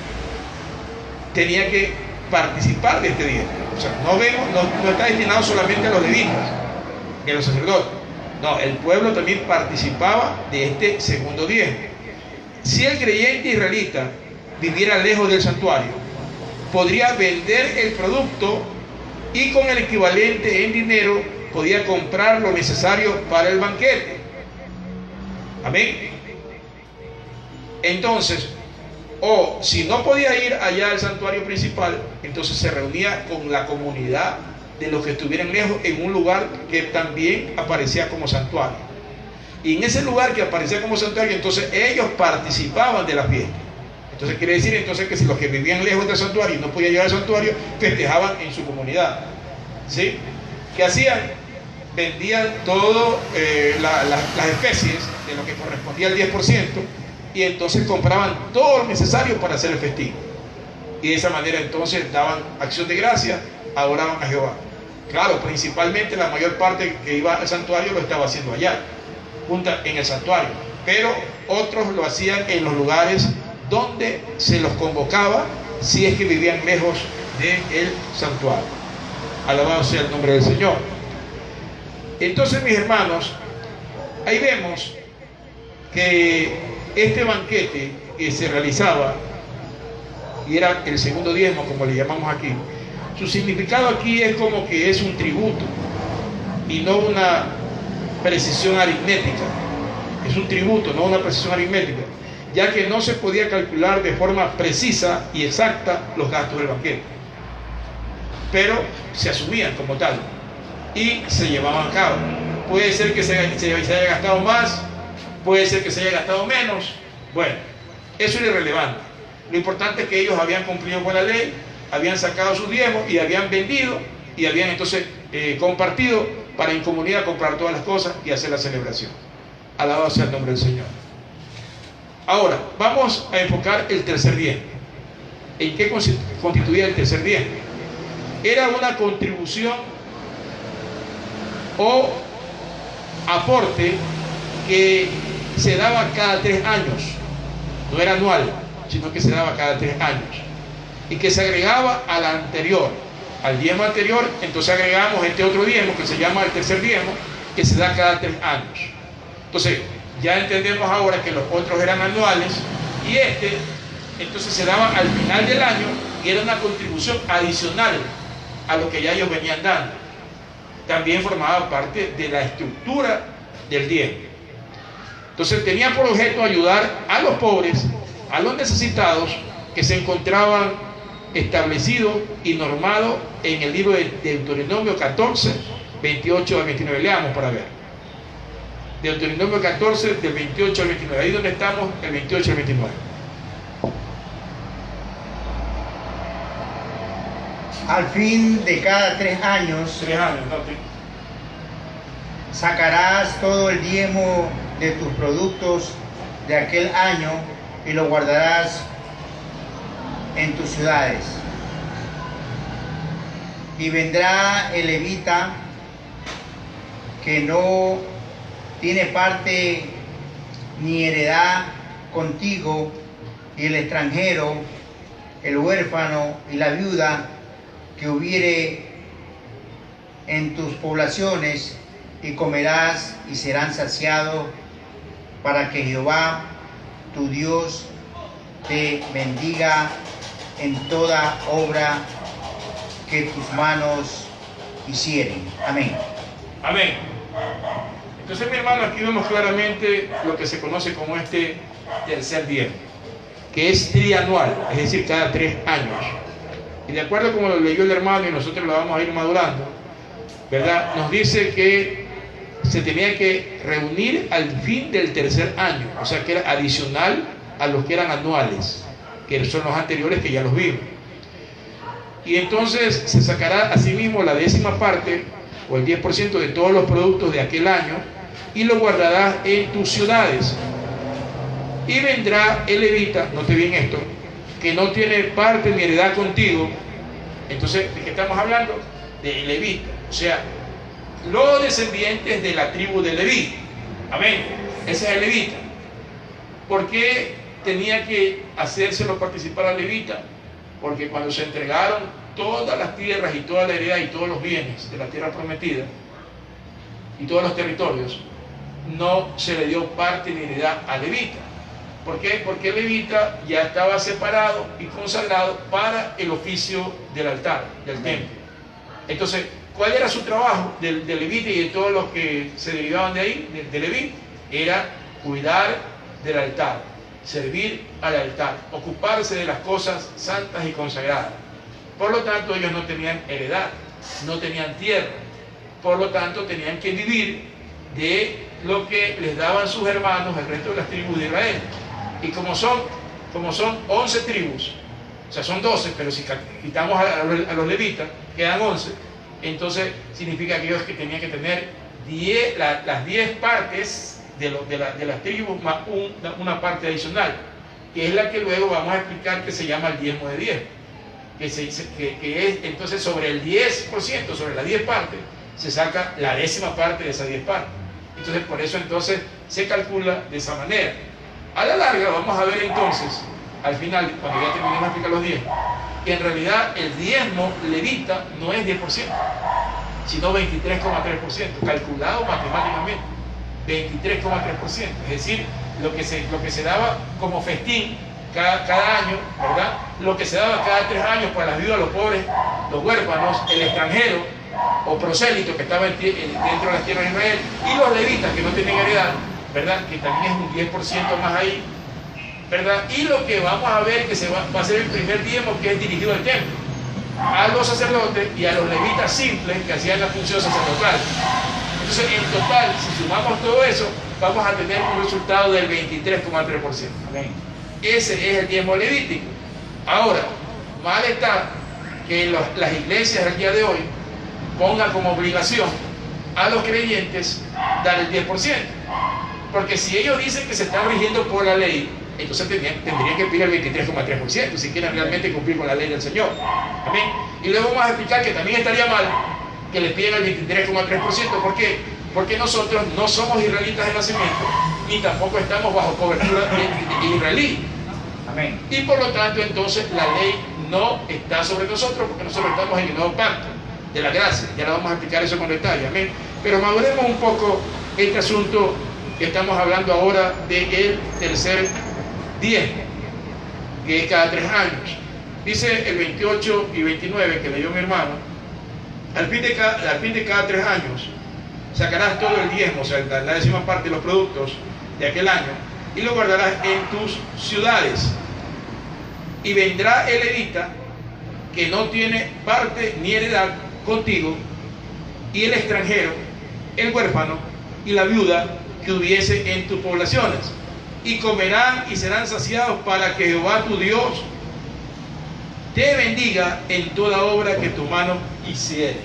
tenía que participar de este diezmo. O sea, no está destinado solamente a los levitas y a los sacerdotes. No, el pueblo también participaba de este segundo diezmo. Si el creyente israelita viviera lejos del santuario, podría vender el producto y con el equivalente en dinero podía comprar lo necesario para el banquete. Amén. Entonces, o si no podía ir allá al santuario principal, entonces se reunía con la comunidad de los que estuvieran lejos en un lugar que también aparecía como santuario. Y en ese lugar que aparecía como santuario, entonces ellos participaban de la fiesta. Entonces quiere decir entonces que si los que vivían lejos del santuario y no podían llegar al santuario, festejaban en su comunidad. ¿Sí? ¿Qué hacían? Vendían todas las especies de lo que correspondía al 10%, y entonces compraban todo lo necesario para hacer el festín. Y de esa manera entonces daban acción de gracia, adoraban a Jehová. Claro, principalmente la mayor parte que iba al santuario lo estaba haciendo allá, junta en el santuario, pero otros lo hacían en los lugares donde se los convocaba si es que vivían lejos del santuario. Alabado sea el nombre del Señor. Entonces, mis hermanos, ahí vemos que este banquete que se realizaba, y era el segundo diezmo, como le llamamos aquí, su significado aquí es como que es un tributo y no una precisión aritmética. Es un tributo, no una precisión aritmética, ya que no se podía calcular de forma precisa y exacta los gastos del banquete, pero se asumían como tal y se llevaban a cabo. Puede ser que se haya gastado más, puede ser que se haya gastado menos. Bueno, eso es irrelevante. Lo importante es que ellos habían cumplido con la ley, habían sacado sus diezmos y habían vendido y habían entonces compartido para en comunidad comprar todas las cosas y hacer la celebración. Alabado sea el nombre del Señor. Ahora, vamos a enfocar el tercer diezmo. ¿En qué constituía el tercer diezmo? Era una contribución o aporte que se daba cada 3 años, no era anual, sino que se daba cada 3 años, y que se agregaba al anterior, al diezmo anterior. Entonces agregamos este otro diezmo que se llama el tercer diezmo, que se da cada 3 años. Entonces ya entendemos ahora que los otros eran anuales, y entonces se daba al final del año, y era una contribución adicional a lo que ya ellos venían dando. También formaba parte de la estructura del diezmo. Entonces tenía por objeto ayudar a los pobres, a los necesitados que se encontraban establecidos y normados en el libro de Deuteronomio 14, 28 al 29. Leamos para ver. Deuteronomio 14, del 28 al 29. Ahí donde estamos, el 28 al 29. Al fin de cada 3 años, 3 años, ¿no? sacarás todo el diezmo de tus productos de aquel año y lo guardarás en tus ciudades. Y vendrá el levita que no tiene parte ni heredad contigo, y el extranjero, el huérfano y la viuda que hubiere en tus poblaciones, y comerás y serán saciados, para que Jehová tu Dios te bendiga en toda obra que tus manos hicieren. Amén. Amén. Entonces, mi hermano, aquí vemos claramente lo que se conoce como este tercer diezmo, que es trianual, es decir, cada 3 años. Y de acuerdo como lo leyó el hermano, y nosotros lo vamos a ir madurando, ¿verdad? Nos dice que se tenía que reunir al fin del tercer año, o sea que era adicional a los que eran anuales, que son los anteriores que ya los vimos. Y entonces se sacará asimismo la 10ª parte o el 10% de todos los productos de aquel año, y lo guardarás en tus ciudades. Y vendrá el levita, note bien esto, que no tiene parte ni heredad contigo. Entonces, ¿de qué estamos hablando? De levita, o sea, los descendientes de la tribu de Leví. Amén. Ese es el levita. ¿Por qué tenía que hacérselo participar al levita? Porque cuando se entregaron todas las tierras y toda la heredad y todos los bienes de la tierra prometida y todos los territorios, no se le dio parte ni heredad al levita. ¿Por qué? Porque el levita ya estaba separado y consagrado para el oficio del altar, del templo. Entonces, ¿cuál era su trabajo del levita y de todos los que se derivaban de ahí, de Leví? Era cuidar del altar, servir al altar, ocuparse de las cosas santas y consagradas. Por lo tanto, ellos no tenían heredad, no tenían tierra. Por lo tanto, tenían que vivir de lo que les daban sus hermanos, el resto de las tribus de Israel. Y como son 11 tribus, o sea, son 12, pero si quitamos a los levitas, quedan 11. Entonces significa que ellos tenían que tener las 10 partes de las tribus más una parte adicional, que es la que luego vamos a explicar, que se llama el diezmo de 10, que es entonces sobre el 10%, sobre las 10 partes, se saca la 10ª parte de esas 10 partes. Entonces por eso entonces se calcula de esa manera. A la larga vamos a ver entonces, al final, cuando ya terminemos de explicar los 10, que en realidad el diezmo levita no es 10%, sino 23,3%, calculado matemáticamente, 23,3%. Es decir, lo que se daba como festín cada año, ¿verdad? Lo que se daba cada 3 años para las viudas, los pobres, los huérfanos, el extranjero o prosélito que estaba dentro de las tierras de Israel, y los levitas que no tenían heredad, ¿verdad? Que también es un 10% más ahí, ¿verdad? Y lo que vamos a ver que va a ser el primer diezmo, que es dirigido al templo, a los sacerdotes y a los levitas simples que hacían la función sacerdotal. Entonces, en total, si sumamos todo eso, vamos a tener un resultado del 23,3%. ¿Amén? Ese es el diezmo levítico. Ahora, mal está que las iglesias al día de hoy pongan como obligación a los creyentes dar el 10%. Porque si ellos dicen que se están rigiendo por la ley, entonces tendrían que pedir el 23,3% si quieren realmente cumplir con la ley del Señor. Amén. Y luego vamos a explicar que también estaría mal que les pidan el 23,3%. ¿Por qué? porque nosotros no somos israelitas de nacimiento, ni tampoco estamos bajo cobertura israelí. Amén. Y por lo tanto, entonces, la ley no está sobre nosotros, porque nosotros estamos en el nuevo pacto de la gracia. Ya le vamos a explicar eso con detalle. Amén. Pero maduremos un poco este asunto que estamos hablando ahora del tercer diezmo, que es cada 3 años. Dice el 28 y 29 que leyó mi hermano: al fin de cada 3 años sacarás todo el diezmo, o sea, la décima parte de los productos de aquel año, y lo guardarás en tus ciudades. Y vendrá el levita que no tiene parte ni heredad contigo, y el extranjero, el huérfano y la viuda que hubiese en tus poblaciones, y comerán y serán saciados, para que Jehová tu Dios te bendiga en toda obra que tu mano hiciere.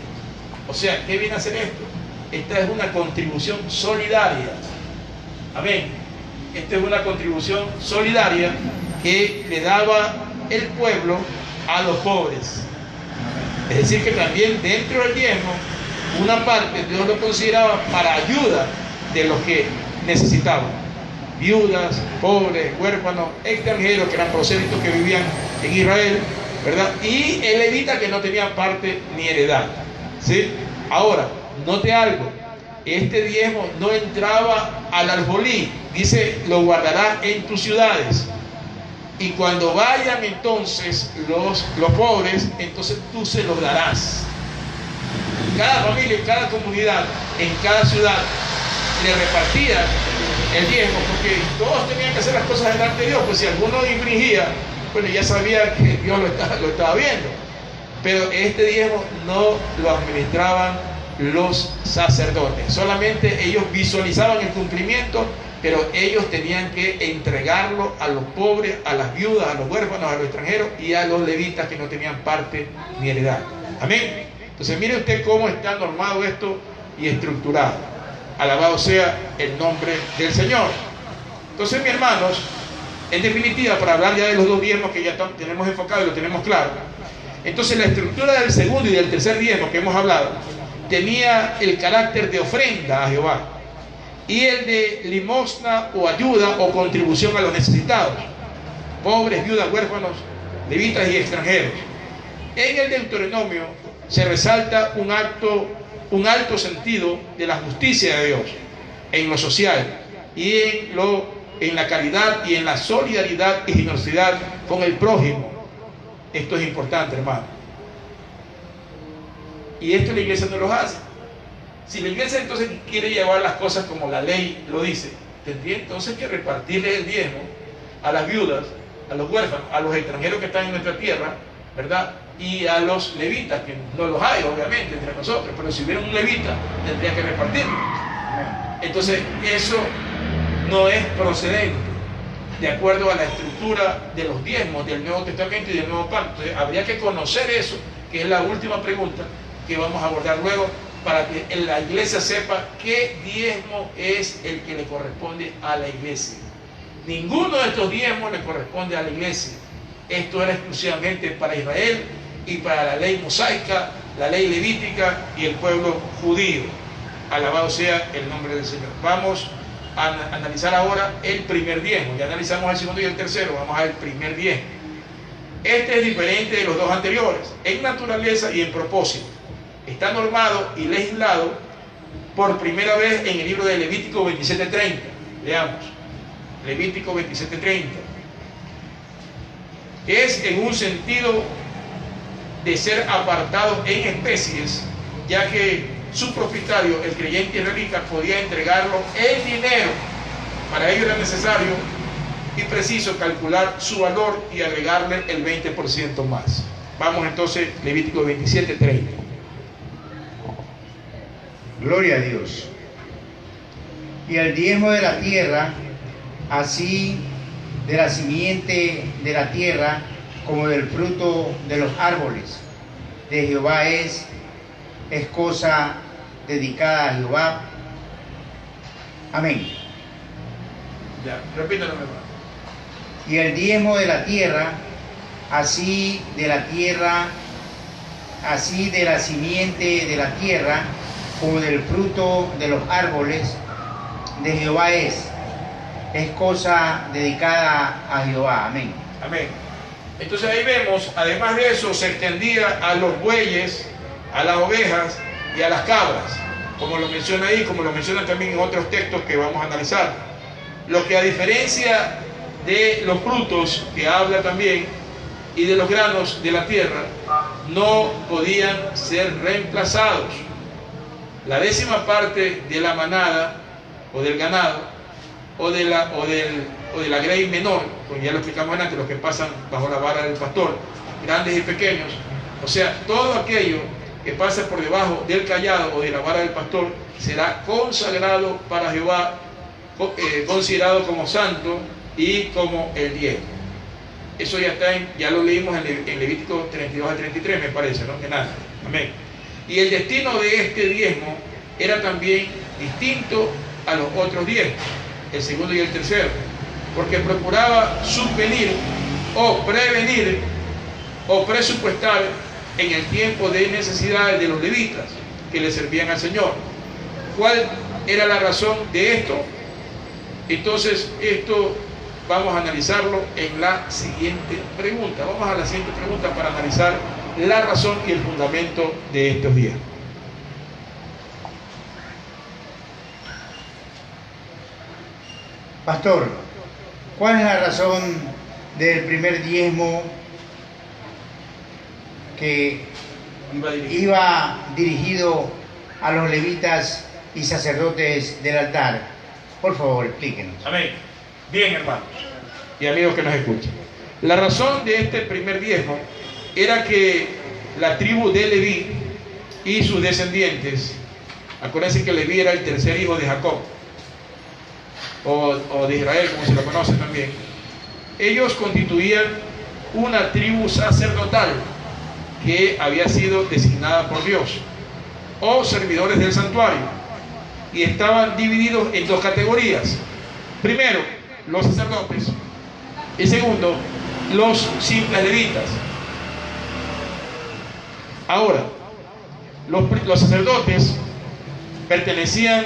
O sea, ¿qué viene a hacer esto? Esta es una contribución solidaria. Amén. Esta es una contribución solidaria que le daba el pueblo a los pobres. Es decir, que también dentro del diezmo, una parte Dios lo consideraba para ayuda de los que necesitaban: viudas, pobres, huérfanos, extranjeros que eran prosélitos que vivían en Israel, ¿verdad? Y el levita que no tenía parte ni heredad, ¿sí? Ahora, note algo: este diezmo no entraba al alfolí. Dice, lo guardarás en tus ciudades. Y cuando vayan entonces los pobres, entonces tú se los darás. Cada familia, en cada comunidad, en cada ciudad, le repartían el diezmo, porque todos tenían que hacer las cosas delante de Dios. Pues si alguno infringía, bueno, ya sabía que Dios lo estaba viendo. Pero este diezmo no lo administraban los sacerdotes. Solamente ellos visualizaban el cumplimiento, pero ellos tenían que entregarlo a los pobres, a las viudas, a los huérfanos, a los extranjeros y a los levitas que no tenían parte ni heredad. Amén. Entonces mire usted cómo está normado esto y estructurado. Alabado sea el nombre del Señor. Entonces, mis hermanos, en definitiva, para hablar ya de los 2 diezmos que ya tenemos enfocado y lo tenemos claro, entonces la estructura del segundo y del tercer diezmo que hemos hablado tenía el carácter de ofrenda a Jehová, y el de limosna o ayuda o contribución a los necesitados, pobres, viudas, huérfanos, levitas y extranjeros. En el Deuteronomio se resalta un alto sentido de la justicia de Dios en lo social y en la caridad y en la solidaridad y generosidad con el prójimo. Esto es importante, hermano. Y esto la iglesia no lo hace. Si la iglesia entonces quiere llevar las cosas como la ley lo dice, tendría entonces que repartirle el diezmo a las viudas, a los huérfanos, a los extranjeros que están en nuestra tierra, ¿verdad? Y a los levitas, que no los hay obviamente entre nosotros, pero si hubiera un levita tendría que repartirlo. Entonces eso no es procedente de acuerdo a la estructura de los diezmos del Nuevo Testamento y del Nuevo Pacto. Entonces, habría que conocer eso, que es la última pregunta que vamos a abordar luego, para que la iglesia sepa qué diezmo es el que le corresponde a la iglesia. Ninguno de estos diezmos le corresponde a la iglesia. Esto era exclusivamente para Israel y para la ley mosaica, la ley levítica y el pueblo judío. Alabado sea el nombre del Señor. Vamos a analizar ahora el primer diezmo. Ya analizamos el segundo y el tercero, vamos al primer diezmo. Este es diferente de los 2 anteriores, en naturaleza y en propósito. Está normado y legislado por primera vez en el libro de Levítico 27:30. Veamos, Levítico 27:30. Es en un sentido de ser apartado en especies, ya que su propietario, el creyente israelita, podía entregarlo en dinero. Para ello era necesario y preciso calcular su valor y agregarle el 20% más. Vamos entonces, Levítico 27:30. Gloria a Dios. Y el diezmo de la tierra, así de la simiente de la tierra como del fruto de los árboles de Jehová es cosa dedicada a Jehová. Amén. Ya, repítelo, hermano. Y el diezmo de la tierra, así de la tierra, así de la simiente de la tierra, o del fruto de los árboles de Jehová es cosa dedicada a Jehová. Amén. Amén. Entonces ahí vemos, además de eso, se extendía a los bueyes, a las ovejas y a las cabras, como lo menciona ahí, como lo menciona también en otros textos que vamos a analizar. Lo que, a diferencia de los frutos que habla también y de los granos de la tierra, no podían ser reemplazados. La 10ª parte de la manada o del ganado o de la grey menor, como ya lo explicamos antes, los que pasan bajo la vara del pastor, grandes y pequeños, o sea, todo aquello que pasa por debajo del cayado o de la vara del pastor será consagrado para Jehová, considerado como santo y como el diezmo. Eso ya está ya lo leímos en Levítico 32 al 33, me parece, ¿no? En Año. Amén. Y el destino de este diezmo era también distinto a los otros diezmos, el segundo y el tercero, porque procuraba subvenir o prevenir o presupuestar en el tiempo de necesidades de los levitas que le servían al Señor. ¿Cuál era la razón de esto? Entonces, esto vamos a analizarlo en la siguiente pregunta. Vamos a la siguiente pregunta para analizar la razón y el fundamento de estos días. Pastor, ¿cuál es la razón del primer diezmo que iba dirigido a los levitas y sacerdotes del altar? Por favor, explíquenos. Amén. Bien, hermanos y amigos que nos escuchan. La razón de este primer diezmo era que la tribu de Leví y sus descendientes, acuérdense que Leví era el tercer hijo de Jacob, o de Israel, como se lo conoce también, ellos constituían una tribu sacerdotal que había sido designada por Dios, o servidores del santuario, y estaban divididos en dos categorías. Primero, los sacerdotes, y segundo, los simples levitas. Ahora, los sacerdotes pertenecían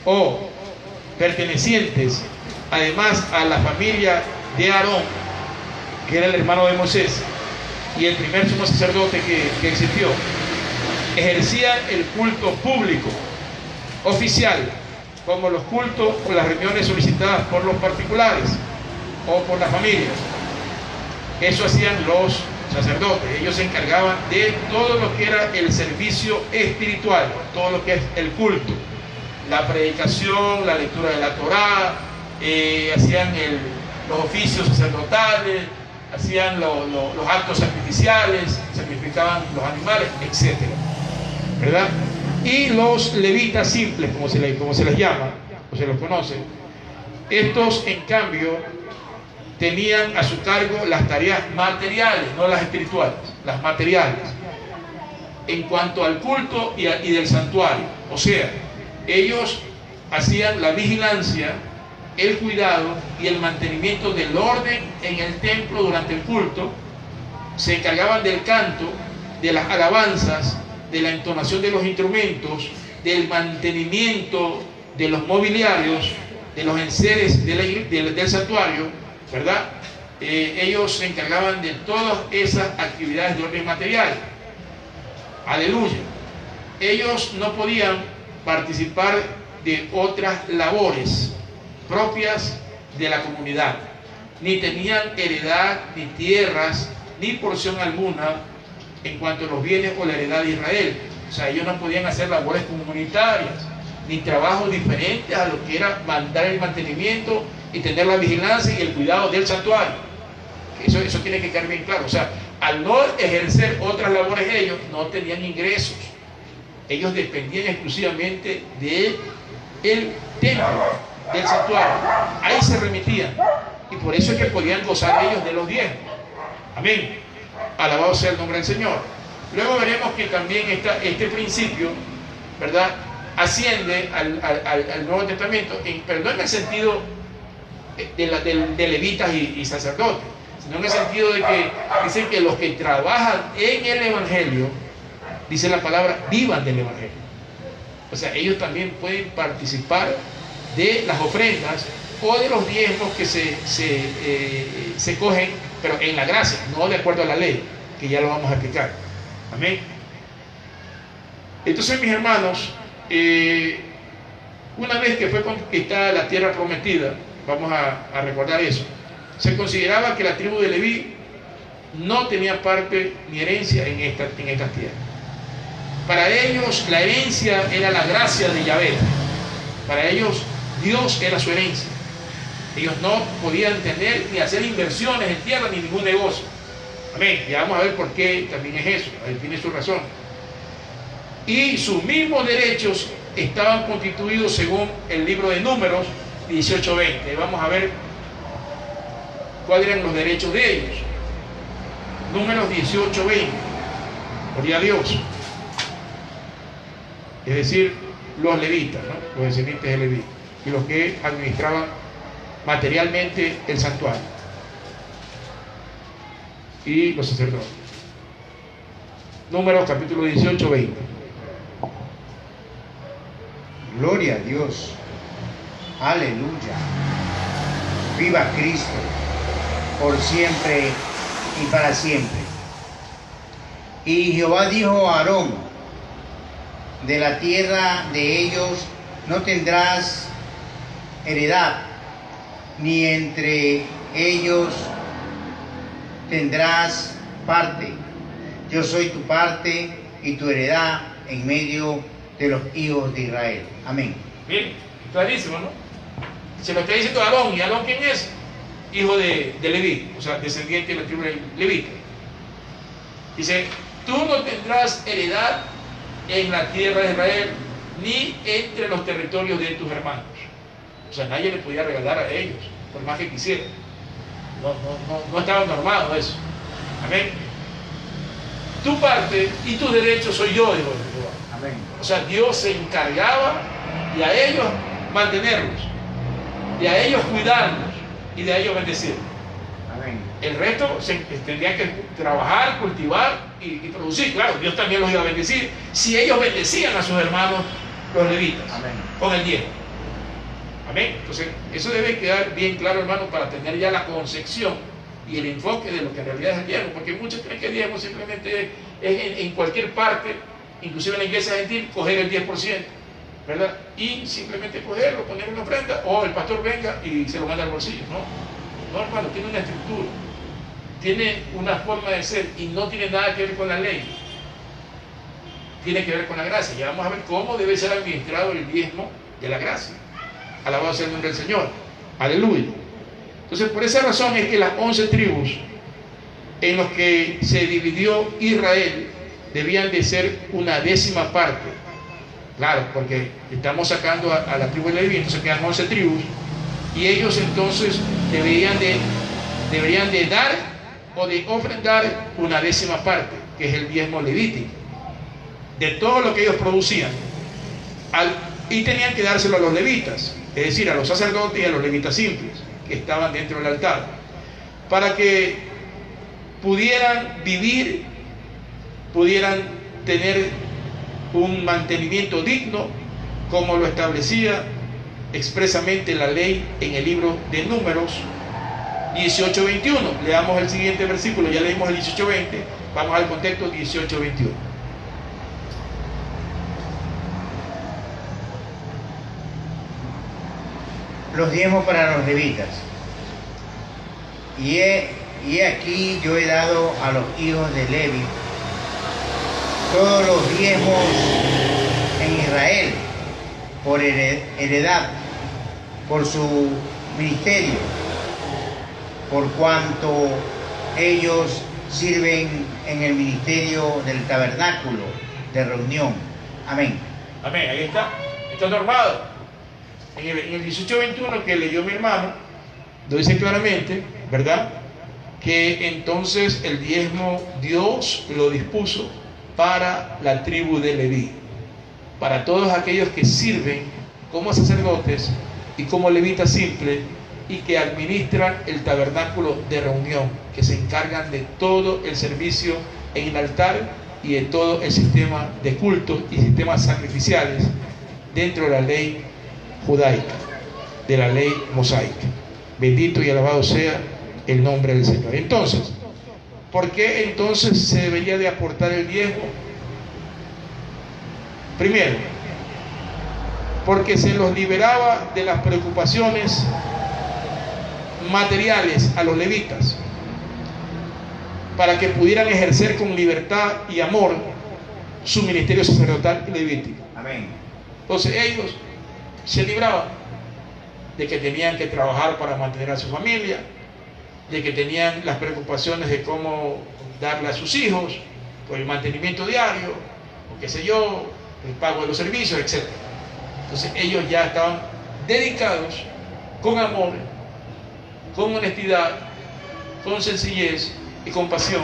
o pertenecientes además a la familia de Aarón, que era el hermano de Moisés y el primer sumo sacerdote que existió. Ejercían el culto público, oficial, como los cultos o las reuniones solicitadas por los particulares o por las familias. Eso hacían los sacerdotes. Ellos se encargaban de todo lo que era el servicio espiritual, todo lo que es el culto, la predicación, la lectura de la Torá, hacían los oficios sacerdotales, hacían los actos sacrificiales, sacrificaban los animales, etc. ¿Verdad? Y los levitas simples, como se les llama, o se los conoce, estos en cambio tenían a su cargo las tareas materiales, no las espirituales, las materiales, en cuanto al culto y del santuario. O sea, ellos hacían la vigilancia, el cuidado y el mantenimiento del orden en el templo durante el culto, se encargaban del canto, de las alabanzas, de la entonación de los instrumentos, del mantenimiento de los mobiliarios, de los enseres del santuario, ¿verdad? Ellos se encargaban de todas esas actividades de orden material. Aleluya. Ellos no podían participar de otras labores propias de la comunidad, ni tenían heredad, ni tierras, ni porción alguna en cuanto a los bienes o la heredad de Israel. O sea, ellos no podían hacer labores comunitarias, ni trabajos diferentes a lo que era mandar el mantenimiento y tener la vigilancia y el cuidado del santuario. Eso tiene que quedar bien claro. O sea, al no ejercer otras labores ellos, no tenían ingresos. Ellos dependían exclusivamente del templo, del santuario. Ahí se remitían. Y por eso es que podían gozar ellos de los diezmos. Amén. Alabado sea el nombre del Señor. Luego veremos que también este principio, ¿verdad?, asciende al Nuevo Testamento, pero no en el sentido de levitas y sacerdotes, sino en el sentido de que dicen que los que trabajan en el Evangelio, dice la palabra, vivan del Evangelio. O sea, ellos también pueden participar de las ofrendas o de los diezmos que se cogen, pero en la gracia, no de acuerdo a la ley, que ya lo vamos a explicar. Amén. Entonces, mis hermanos, una vez que fue conquistada la tierra prometida, vamos a recordar eso, se consideraba que la tribu de Leví no tenía parte ni herencia en estas tierras. Para ellos la herencia era la gracia de Yahvé. Para ellos Dios era su herencia. Ellos no podían tener ni hacer inversiones en tierra ni ningún negocio. Amén. Ya vamos a ver por qué también es eso. Ahí tiene su razón. Y sus mismos derechos estaban constituidos según el libro de Números 18:20. Vamos a ver cuáles eran los derechos de ellos. Números 18:20. Gloria a Dios. Es decir, los levitas, ¿no? Los descendientes de Leví, y los que administraban materialmente el santuario, y los sacerdotes. Números capítulo 18:20. Gloria a Dios. Aleluya. Viva Cristo, por siempre y para siempre. Y Jehová dijo a Aarón: de la tierra de ellos no tendrás heredad, ni entre ellos tendrás parte. Yo soy tu parte y tu heredad en medio de los hijos de Israel. Amén. Bien, clarísimo, ¿no? Se lo está diciendo a Aarón. ¿Y Aarón quién es? Hijo de Leví, o sea, descendiente de la tribu de Leví. Dice: tú no tendrás heredad en la tierra de Israel, ni entre los territorios de tus hermanos. O sea, nadie le podía regalar a ellos, por más que quisiera. No estaba normado eso. Amén. Tu parte y tus derechos soy yo, dijo Jehová. Amén. O sea, Dios se encargaba de a ellos mantenerlos, de a ellos cuidarlos y de a ellos bendecirlos. Amén. El resto tendrían que trabajar, cultivar y producir. Claro, Dios también los iba a bendecir si ellos bendecían a sus hermanos los levitas. Amén. Con el diezmo. Amén. Entonces, eso debe quedar bien claro, hermano, para tener ya la concepción y el enfoque de lo que en realidad es el diezmo, porque muchos creen que el diezmo simplemente es en cualquier parte, inclusive en la iglesia gentil, coger el 10%, ¿verdad? Y simplemente cogerlo, poner una ofrenda, o el pastor venga y se lo manda al bolsillo. No, hermano, tiene una estructura, tiene una forma de ser y no tiene nada que ver con la ley. Tiene que ver con la gracia. Ya vamos a ver cómo debe ser administrado el diezmo de la gracia. Alabado sea el nombre del Señor. Aleluya. Entonces, por esa razón es que las 11 tribus en los que se dividió Israel debían de ser una décima parte. Claro, porque estamos sacando a la tribu de Leví, entonces quedan 11 tribus, y ellos entonces deberían de dar o de ofrendar una décima parte, que es el diezmo levítico, de todo lo que ellos producían, y tenían que dárselo a los levitas, es decir, a los sacerdotes y a los levitas simples que estaban dentro del altar, para que pudieran vivir, pudieran tener un mantenimiento digno, como lo establecía expresamente la ley en el libro de Números 18:21. Leamos el siguiente versículo. Ya leímos el 18:20, vamos al contexto 18:21. Los diezmos para los levitas. Y he aquí yo he dado a los hijos de Levi todos los diezmos en Israel por heredad, por su ministerio, por cuanto ellos sirven en el ministerio del tabernáculo de reunión. Amén. Amén, ahí está normado. En el 18:21 que leyó mi hermano, lo dice claramente, ¿verdad? Que entonces el diezmo Dios lo dispuso para la tribu de Leví, para todos aquellos que sirven como sacerdotes y como levitas simples y que administran el tabernáculo de reunión, que se encargan de todo el servicio en el altar y de todo el sistema de cultos y sistemas sacrificiales dentro de la ley judaica, de la ley mosaica. Bendito y alabado sea el nombre del Señor. Entonces, ¿por qué entonces se debería de aportar el diezmo? Primero, porque se los liberaba de las preocupaciones materiales a los levitas, para que pudieran ejercer con libertad y amor su ministerio sacerdotal y levítico. Amén. Entonces ellos se libraban de que tenían que trabajar para mantener a su familia, de que tenían las preocupaciones de cómo darle a sus hijos, por el mantenimiento diario, o qué sé yo, el pago de los servicios, etc. Entonces ellos ya estaban dedicados con amor, con honestidad, con sencillez y compasión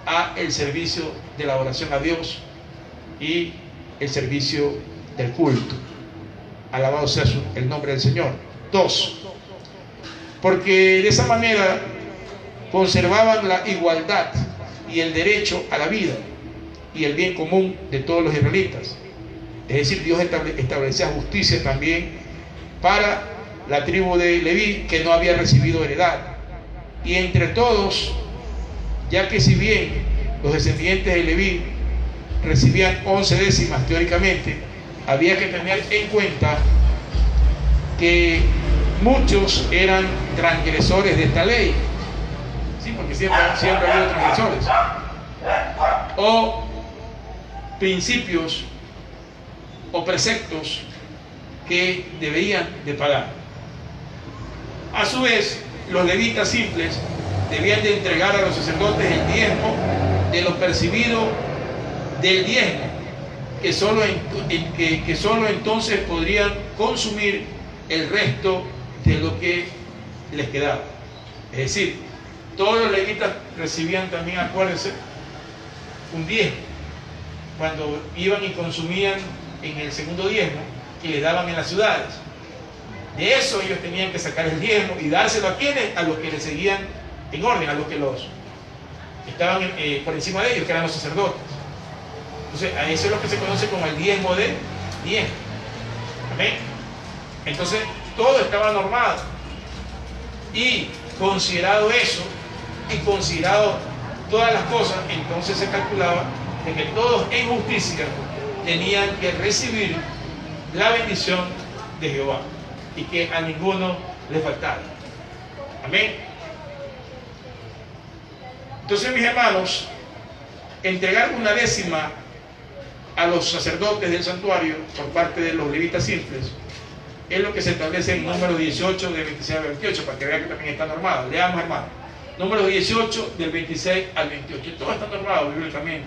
a el servicio de la oración a Dios y el servicio del culto. Alabado sea el nombre del Señor. 2, porque de esa manera conservaban la igualdad y el derecho a la vida y el bien común de todos los israelitas. Es decir, Dios establecía justicia también para la tribu de Leví, que no había recibido heredad. Y entre todos, ya que si bien los descendientes de Leví recibían 11 décimas teóricamente, había que tener en cuenta que muchos eran transgresores de esta ley. Sí, porque siempre ha habido transgresores. O principios o preceptos que deberían de pagar. A su vez, los levitas simples debían de entregar a los sacerdotes el diezmo de lo percibido del diezmo, que solo entonces podrían consumir el resto de lo que les quedaba. Es decir, todos los levitas recibían también, acuérdense, un diezmo cuando iban y consumían en el segundo diezmo que les daban en las ciudades. De eso ellos tenían que sacar el diezmo y dárselo a quienes, a los que les seguían en orden, a los que los estaban por encima de ellos, que eran los sacerdotes. Entonces, a eso es lo que se conoce como el diezmo de diezmo. Amén. Entonces, todo estaba normado. Y considerado eso, y considerado todas las cosas, entonces se calculaba de que todos en justicia tenían que recibir la bendición de Jehová y que a ninguno le faltara. Amén. Entonces, mis hermanos, entregar una décima a los sacerdotes del santuario por parte de los levitas simples es lo que se establece en número 18 del 26 al 28, para que vean que también está normado. Leamos, hermano. Número 18 del 26 al 28. Todo está normado bíblicamente.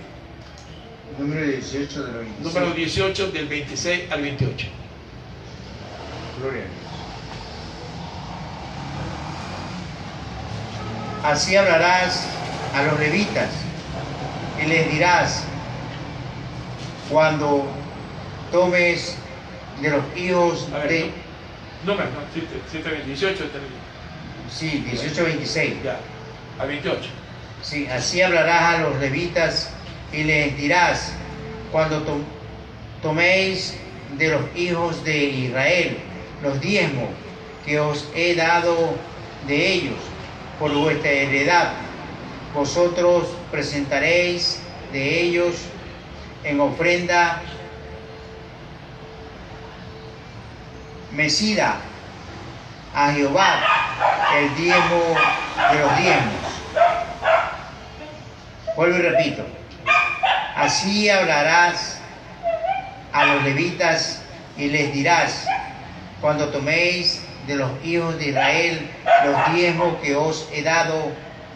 Número 18 del 26. Número 18 del 26 al 28. Gloria a Dios. Así hablarás a los levitas y les dirás: cuando tomes de los hijos de... Número, no, 18. Sí, 18-26. Ya, al 28. Sí, así hablarás a los levitas y les dirás: cuando toméis de los hijos de Israel los diezmos que os he dado de ellos por vuestra heredad, vosotros presentaréis de ellos en ofrenda mecida a Jehová el diezmo de los diezmos. Vuelvo y repito: así hablarás a los levitas y les dirás: cuando toméis de los hijos de Israel los diezmos que os he dado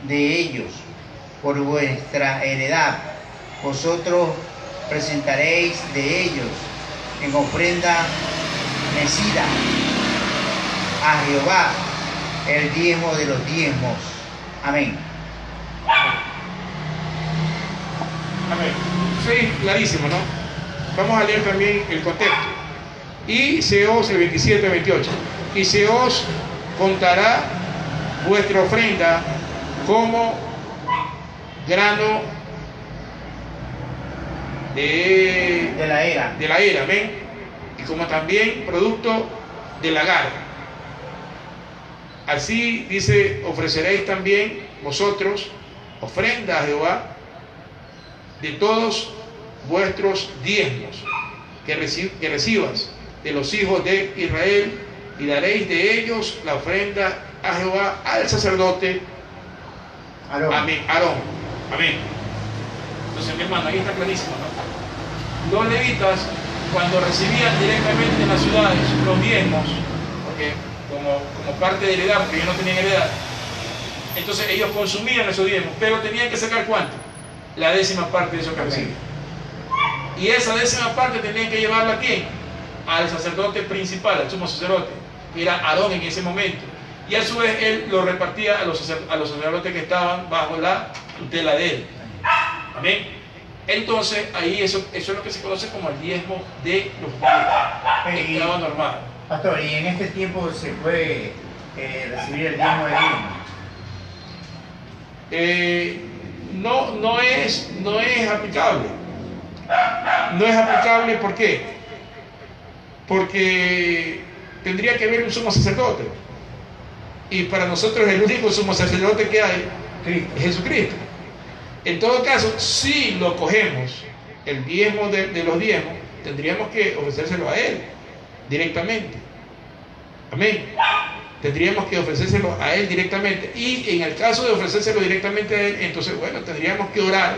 de ellos por vuestra heredad, vosotros presentaréis de ellos en ofrenda mecida a Jehová el diezmo de los diezmos. Amén. Amén. Sí, clarísimo, ¿no? Vamos a leer también el contexto. Y se os, el 27 28, y se os contará vuestra ofrenda como grano de la era. amén. y como también producto del lagar. Así dice, ofreceréis también vosotros ofrenda a Jehová de todos vuestros diezmos que recibas de los hijos de Israel, y daréis de ellos la ofrenda a Jehová al sacerdote Aarón. Amén. Entonces, mi hermano, ahí está clarísimo, ¿no? Los levitas, cuando recibían directamente en las ciudades los diezmos, porque como parte de heredad, porque ellos no tenían heredad, entonces ellos consumían esos diezmos, pero tenían que sacar ¿cuánto? La 10ª parte de eso que recibían. Y esa 10ª parte tenían que llevarla ¿a quién? Al sacerdote principal, al sumo sacerdote, que era Aarón en ese momento. Y a su vez él lo repartía a los sacerdotes que estaban bajo la tutela de él. Amén. Entonces, ahí eso es lo que se conoce como el diezmo de los judíos. Estaba normal. Pastor, ¿y en este tiempo se puede recibir el diezmo de diezmo? No es aplicable. No es aplicable, ¿por qué? Porque tendría que haber un sumo sacerdote. Y para nosotros el único sumo sacerdote que hay es Jesucristo. En todo caso, si lo cogemos, el diezmo de los diezmos, tendríamos que ofrecérselo a Él directamente. Amén. Tendríamos que ofrecérselo a Él directamente. Y en el caso de ofrecérselo directamente a Él, entonces, bueno, tendríamos que orar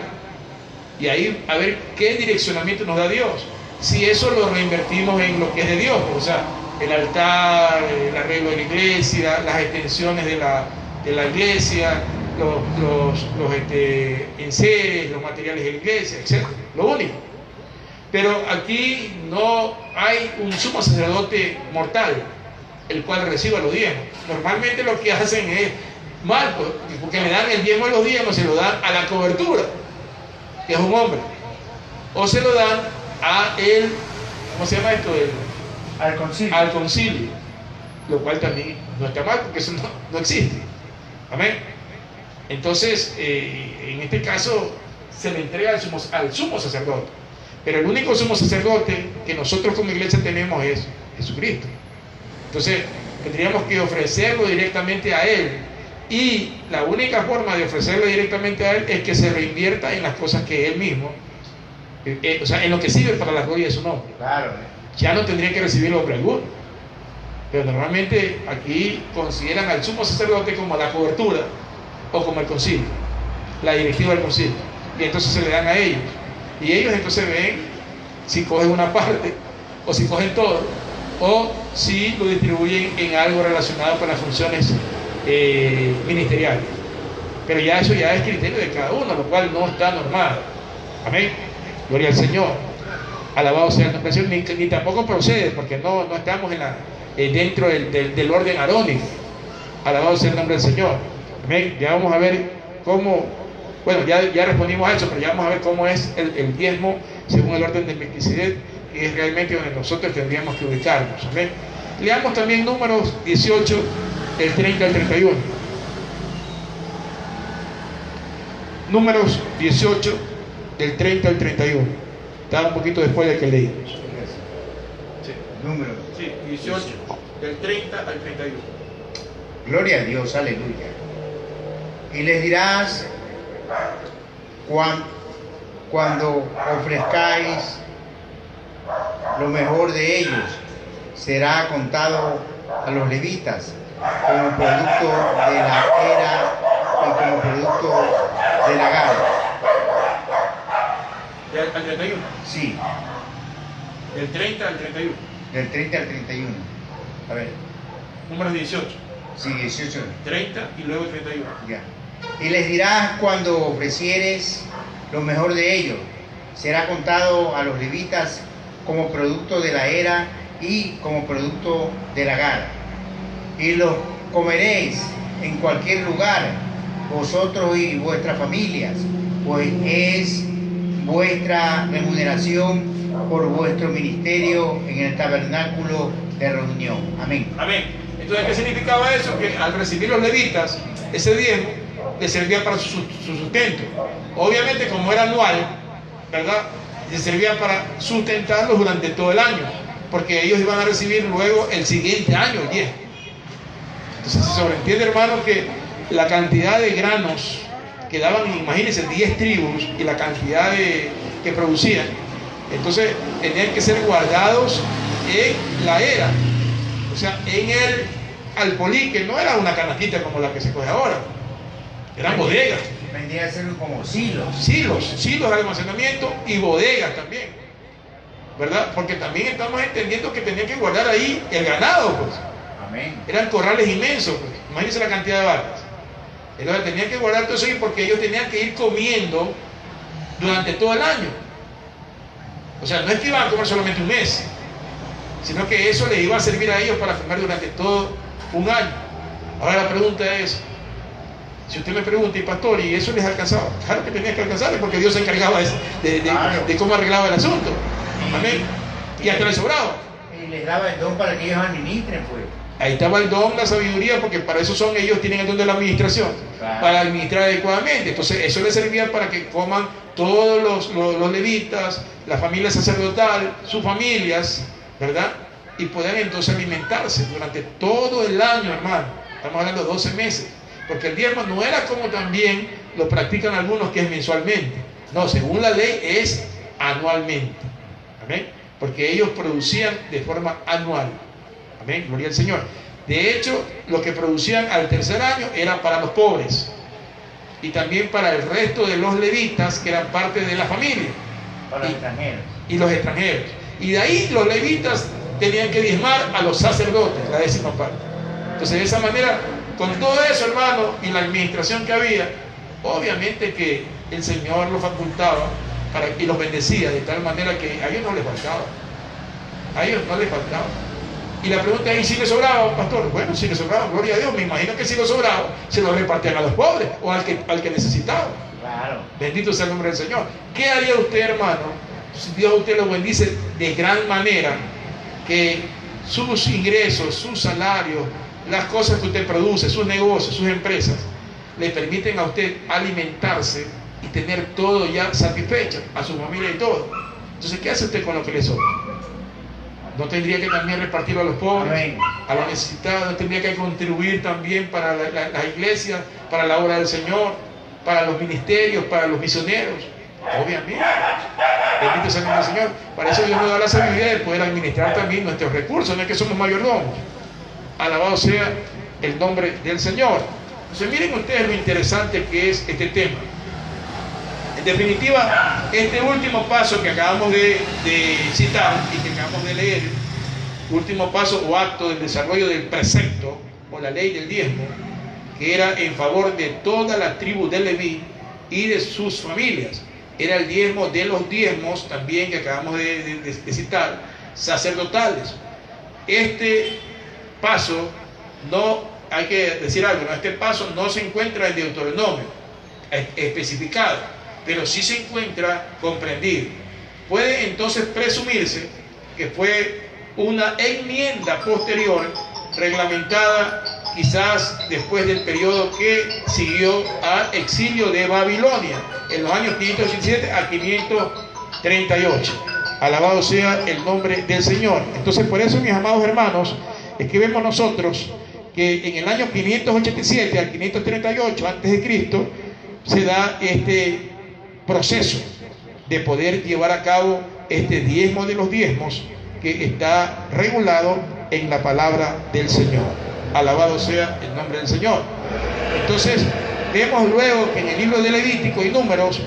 y ahí a ver qué direccionamiento nos da Dios. Si eso lo reinvertimos en lo que es de Dios, o sea, el altar, el arreglo de la iglesia, las extensiones de la iglesia, los enseres, los materiales de la iglesia, etc. Lo único. Pero aquí no hay un sumo sacerdote mortal el cual reciba los diezmos. Normalmente lo que hacen es mal, porque le dan el diezmo de los diezmos, se lo dan a la cobertura, que es un hombre, o se lo dan a él, ¿cómo se llama esto? Al concilio, lo cual también no está mal, porque eso no existe. Amén. Entonces, en este caso, se le entrega al sumo sacerdote. Pero el único sumo sacerdote que nosotros como iglesia tenemos es Jesucristo. Entonces, tendríamos que ofrecerlo directamente a Él. Y la única forma de ofrecerlo directamente a Él es que se reinvierta en las cosas que Él mismo, o sea, en lo que sirve para la gloria de su nombre. Claro. Ya no tendría que recibirlo hombre alguno. Pero normalmente aquí consideran al sumo sacerdote como la cobertura o como el concilio, la directiva del concilio. Y entonces se le dan a ellos. Y ellos entonces ven si cogen una parte o si cogen todo, o si lo distribuyen en algo relacionado con las funciones ministeriales. Pero ya eso ya es criterio de cada uno, lo cual no está normado. Amén. Gloria al Señor. Alabado sea el nombre del Señor. Ni tampoco procede, porque no estamos dentro del orden arónico. Alabado sea el nombre del Señor. Amén. Ya vamos a ver cómo, bueno, ya respondimos a eso, pero ya vamos a ver cómo es el diezmo según el orden de Melquisedec, que es realmente donde nosotros tendríamos que ubicarnos. Amén. Leamos también Números 18, del 30 al 31. Números 18, del 30 al 31. Está un poquito después del que leímos. Sí. Números. Sí, 18, del 30 al 31. Gloria a Dios, aleluya. Y les dirás, cuando ofrezcáis lo mejor de ellos, será contado a los levitas como producto de la era y como producto de la gala. ¿Al 31? Sí. Del 30 al 31. Del 30 al 31. A ver. Números 18. Sí, 18. 30 y luego 31. Ya. Y les dirás cuando ofrecieres lo mejor de ellos, será contado a los levitas como producto de la era y como producto de la gala. Y los comeréis en cualquier lugar, vosotros y vuestras familias, pues es vuestra remuneración por vuestro ministerio en el tabernáculo de reunión. Amén. Amén. Entonces, ¿qué significaba eso? Que al recibir los levitas ese diezmo, les servía para su sustento. Obviamente, como era anual, ¿verdad? Les servía para sustentarlos durante todo el año. porque ellos iban a recibir luego el siguiente año el diezmo. Entonces se sobreentiende, hermano, que la cantidad de granos que daban, imagínense, 10 tribus y la cantidad que producían, entonces tenían que ser guardados en la era, o sea, en el alpolí, que no era una canastita como la que se coge ahora, eran bodegas. Vendría a ser como silos. Silos de almacenamiento y bodegas también, ¿verdad? Porque también estamos entendiendo que tenían que guardar ahí el ganado, pues. Amén. Eran corrales inmensos, pues. Imagínense la cantidad de vacas. Entonces tenían que guardar todo eso ahí porque ellos tenían que ir comiendo durante todo el año. O sea, no es que iban a comer solamente un mes, sino que eso les iba a servir a ellos para comer durante todo un año. Ahora la pregunta es, si usted me pregunta, y pastor, ¿y eso les alcanzaba? Claro que tenía que alcanzarles porque Dios se encargaba de cómo arreglaba el asunto. Amén. Y hasta les sobraba. Y les daba el don para que ellos administren, pues. Ahí estaba el don, la sabiduría, porque para eso son ellos, tienen el don de la administración, claro, para administrar adecuadamente. Entonces eso les servía para que coman todos los levitas, la familia sacerdotal, sus familias, ¿verdad? Y puedan entonces alimentarse durante todo el año, hermano. Estamos hablando de 12 meses. Porque el diezmo no era como también lo practican algunos, que es mensualmente. No, según la ley es anualmente. Amén. Porque ellos producían de forma anual. Amén, gloria al Señor. De hecho, lo que producían al tercer año era para los pobres y también para el resto de los levitas que eran parte de la familia. Para los extranjeros. Y los extranjeros. Y de ahí los levitas tenían que diezmar a los sacerdotes, la 10ª parte. Entonces, de esa manera, con todo eso, hermano, y la administración que había, obviamente que el Señor los facultaba y los bendecía de tal manera que a ellos no les faltaba. A ellos no les faltaba. Y la pregunta es, ¿y si les sobraba, pastor? Bueno, si les sobraba, gloria a Dios, me imagino que si les sobraba, se lo repartían a los pobres o al que necesitaba. Claro. Bendito sea el nombre del Señor. ¿Qué haría usted, hermano, si Dios a usted lo bendice de gran manera, que sus ingresos, sus salarios, las cosas que usted produce, sus negocios, sus empresas, le permiten a usted alimentarse y tener todo ya satisfecho, a su familia y todo? Entonces, ¿qué hace usted con lo que le sobra? ¿No tendría que también repartirlo a los pobres, amén, a los necesitados? ¿No tendría que contribuir también para la iglesia, para la obra del Señor, para los ministerios, para los misioneros? Obviamente. Bendito sea el nombre del Señor. Para eso Dios nos da la sabiduría de poder administrar también nuestros recursos. No es que somos mayordomos. Alabado sea el nombre del Señor. Entonces miren ustedes lo interesante que es este tema. En definitiva, este último paso que acabamos de citar y que acabamos de leer, último paso o acto del desarrollo del precepto o la ley del diezmo, que era en favor de toda la tribu de Leví y de sus familias. Era el diezmo de los diezmos también que acabamos de citar, sacerdotales. Este paso, no hay que decir algo, ¿no? Este paso no se encuentra en Deuteronomio especificado, pero sí se encuentra comprendido. Puede entonces presumirse que fue una enmienda posterior reglamentada quizás después del periodo que siguió al exilio de Babilonia en los años 587 a 538. Alabado sea el nombre del Señor. Entonces, por eso, mis amados hermanos, es que vemos nosotros que en el año 587 al 538 antes de Cristo se da este proceso de poder llevar a cabo este diezmo de los diezmos que está regulado en la palabra del Señor. Alabado sea el nombre del Señor. Entonces vemos luego que en el libro de Levítico y Números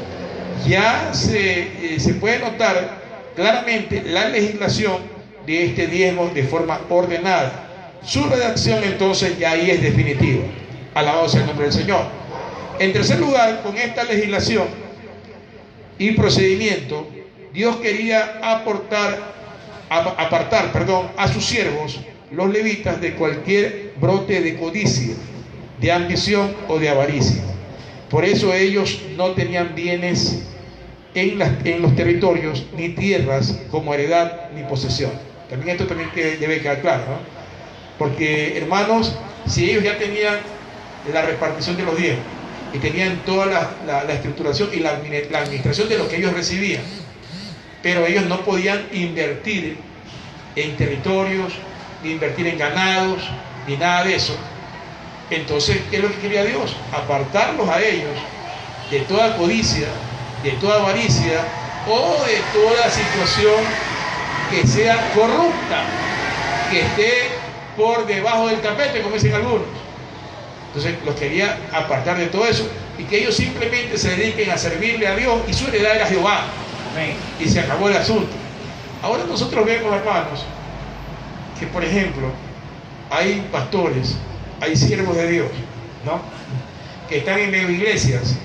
ya se puede notar claramente la legislación de este diezmo de forma ordenada. Su redacción entonces ya ahí es definitiva. Alabado sea el nombre del Señor. En tercer lugar, con esta legislación y procedimiento, Dios quería apartar a sus siervos, los levitas, de cualquier brote de codicia, de ambición o de avaricia. Por eso ellos no tenían bienes en los territorios, ni tierras como heredad ni posesión. También esto también debe quedar claro, ¿no? Porque, hermanos, si ellos ya tenían la repartición de los diezmos y tenían toda la estructuración y la administración de lo que ellos recibían, pero ellos no podían invertir en territorios, ni invertir en ganados, ni nada de eso. Entonces, ¿qué es lo que quería Dios? Apartarlos a ellos de toda codicia, de toda avaricia o de toda situación que sea corrupta, que esté por debajo del tapete, como dicen algunos. Entonces los quería apartar de todo eso y que ellos simplemente se dediquen a servirle a Dios, y su heredad era Jehová. Amén. Y se acabó el asunto. Ahora nosotros vemos, hermanos, que por ejemplo hay pastores, hay siervos de Dios, ¿no?, que están en iglesias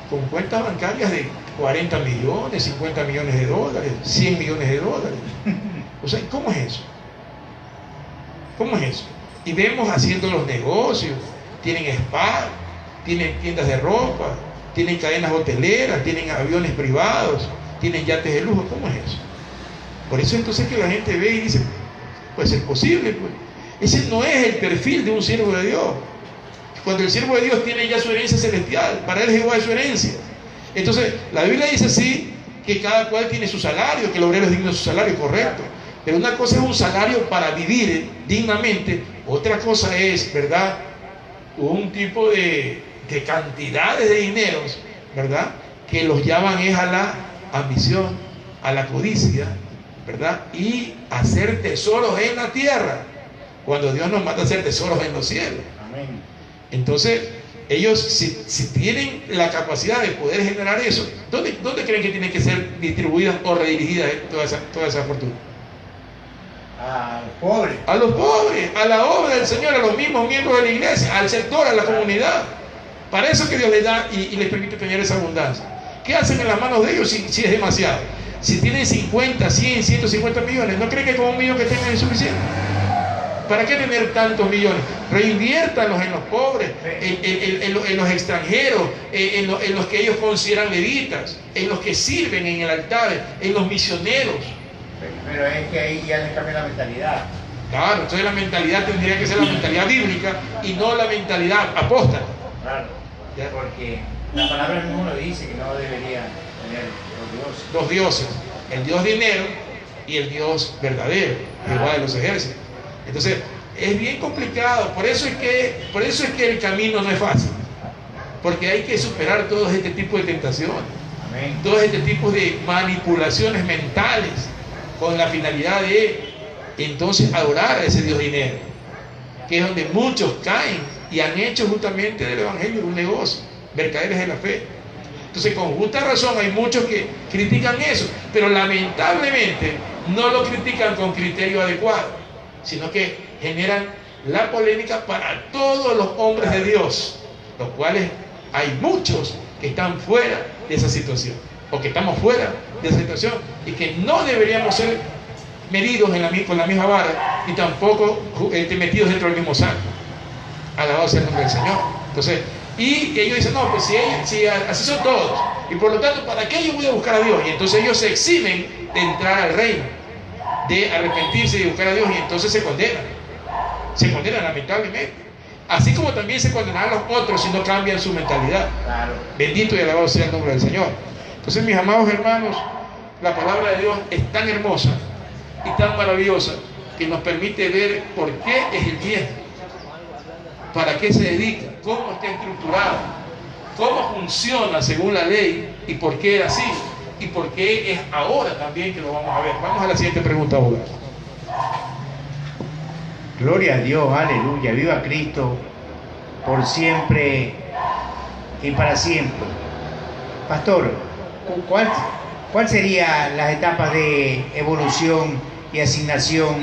con cuentas bancarias de 40 millones, 50 millones de dólares, 100 millones de dólares. O sea, ¿cómo es eso? ¿Cómo es eso? Y vemos haciendo los negocios, tienen spa, tienen tiendas de ropa, tienen cadenas hoteleras, tienen aviones privados, tienen yates de lujo. ¿Cómo es eso? Por eso entonces que la gente ve y dice, pues es posible, pues. Ese no es el perfil de un siervo de Dios. Cuando el siervo de Dios tiene ya su herencia celestial, para él Jehová es su herencia. Entonces, la Biblia dice así, que cada cual tiene su salario, que el obrero es digno de su salario, correcto. Pero una cosa es un salario para vivir dignamente, otra cosa es, ¿verdad?, un tipo de cantidades de dineros, ¿verdad?, que los llaman es a la ambición, a la codicia, ¿verdad?, y hacer tesoros en la tierra, cuando Dios nos manda a hacer tesoros en los cielos. Amén. Entonces, ellos si tienen la capacidad de poder generar eso, ¿dónde creen que tienen que ser distribuidas o redirigidas toda esa fortuna? A los pobres. A los pobres, a la obra del Señor, a los mismos miembros de la iglesia, al sector, a la comunidad. Para eso que Dios les da y les permite tener esa abundancia. ¿Qué hacen en las manos de ellos si es demasiado? Si tienen 50, 100, 150 millones, ¿no creen que con 1 millón que tengan es suficiente? ¿Para qué tener tantos millones? Reinviértanlos en los pobres, en los extranjeros, en los que ellos consideran levitas, en los que sirven en el altar, en los misioneros. Pero es que ahí ya les cambia la mentalidad. Claro, entonces la mentalidad tendría que ser la mentalidad bíblica y no la mentalidad apóstata. Claro, ya, porque la palabra mismo lo dice, que no debería tener dos dioses, el Dios dinero y el Dios verdadero, Jehová de los ejércitos. Entonces, es bien complicado, por eso es que el camino no es fácil, porque hay que superar todo este tipo de tentaciones, amén, todo este tipo de manipulaciones mentales, con la finalidad de entonces adorar a ese Dios dinero, que es donde muchos caen y han hecho justamente del evangelio un negocio, mercaderes de la fe. Entonces, con justa razón hay muchos que critican eso, pero lamentablemente no lo critican con criterio adecuado, sino que generan la polémica para todos los hombres de Dios, los cuales hay muchos que están fuera de esa situación, o que estamos fuera de esa situación, y que no deberíamos ser medidos con la misma vara, y tampoco metidos dentro del mismo saco. Alabado sea el nombre del Señor. Entonces, y ellos dicen, no, pues si así son todos, y por lo tanto, ¿para qué yo voy a buscar a Dios? Y entonces ellos se eximen de entrar al reino, de arrepentirse y de buscar a Dios, y entonces se condenan lamentablemente, así como también se condenarán los otros si no cambian su mentalidad. Claro. Bendito y alabado sea el nombre del Señor. Entonces, mis amados hermanos, la palabra de Dios es tan hermosa y tan maravillosa que nos permite ver por qué es el diezmo, para qué se dedica, cómo está estructurado, cómo funciona según la ley y por qué era así. Y por qué es ahora también que lo vamos a ver. Vamos a la siguiente pregunta ahora. Gloria a Dios, aleluya, viva Cristo por siempre y para siempre. Pastor, ¿cuál serían las etapas de evolución y asignación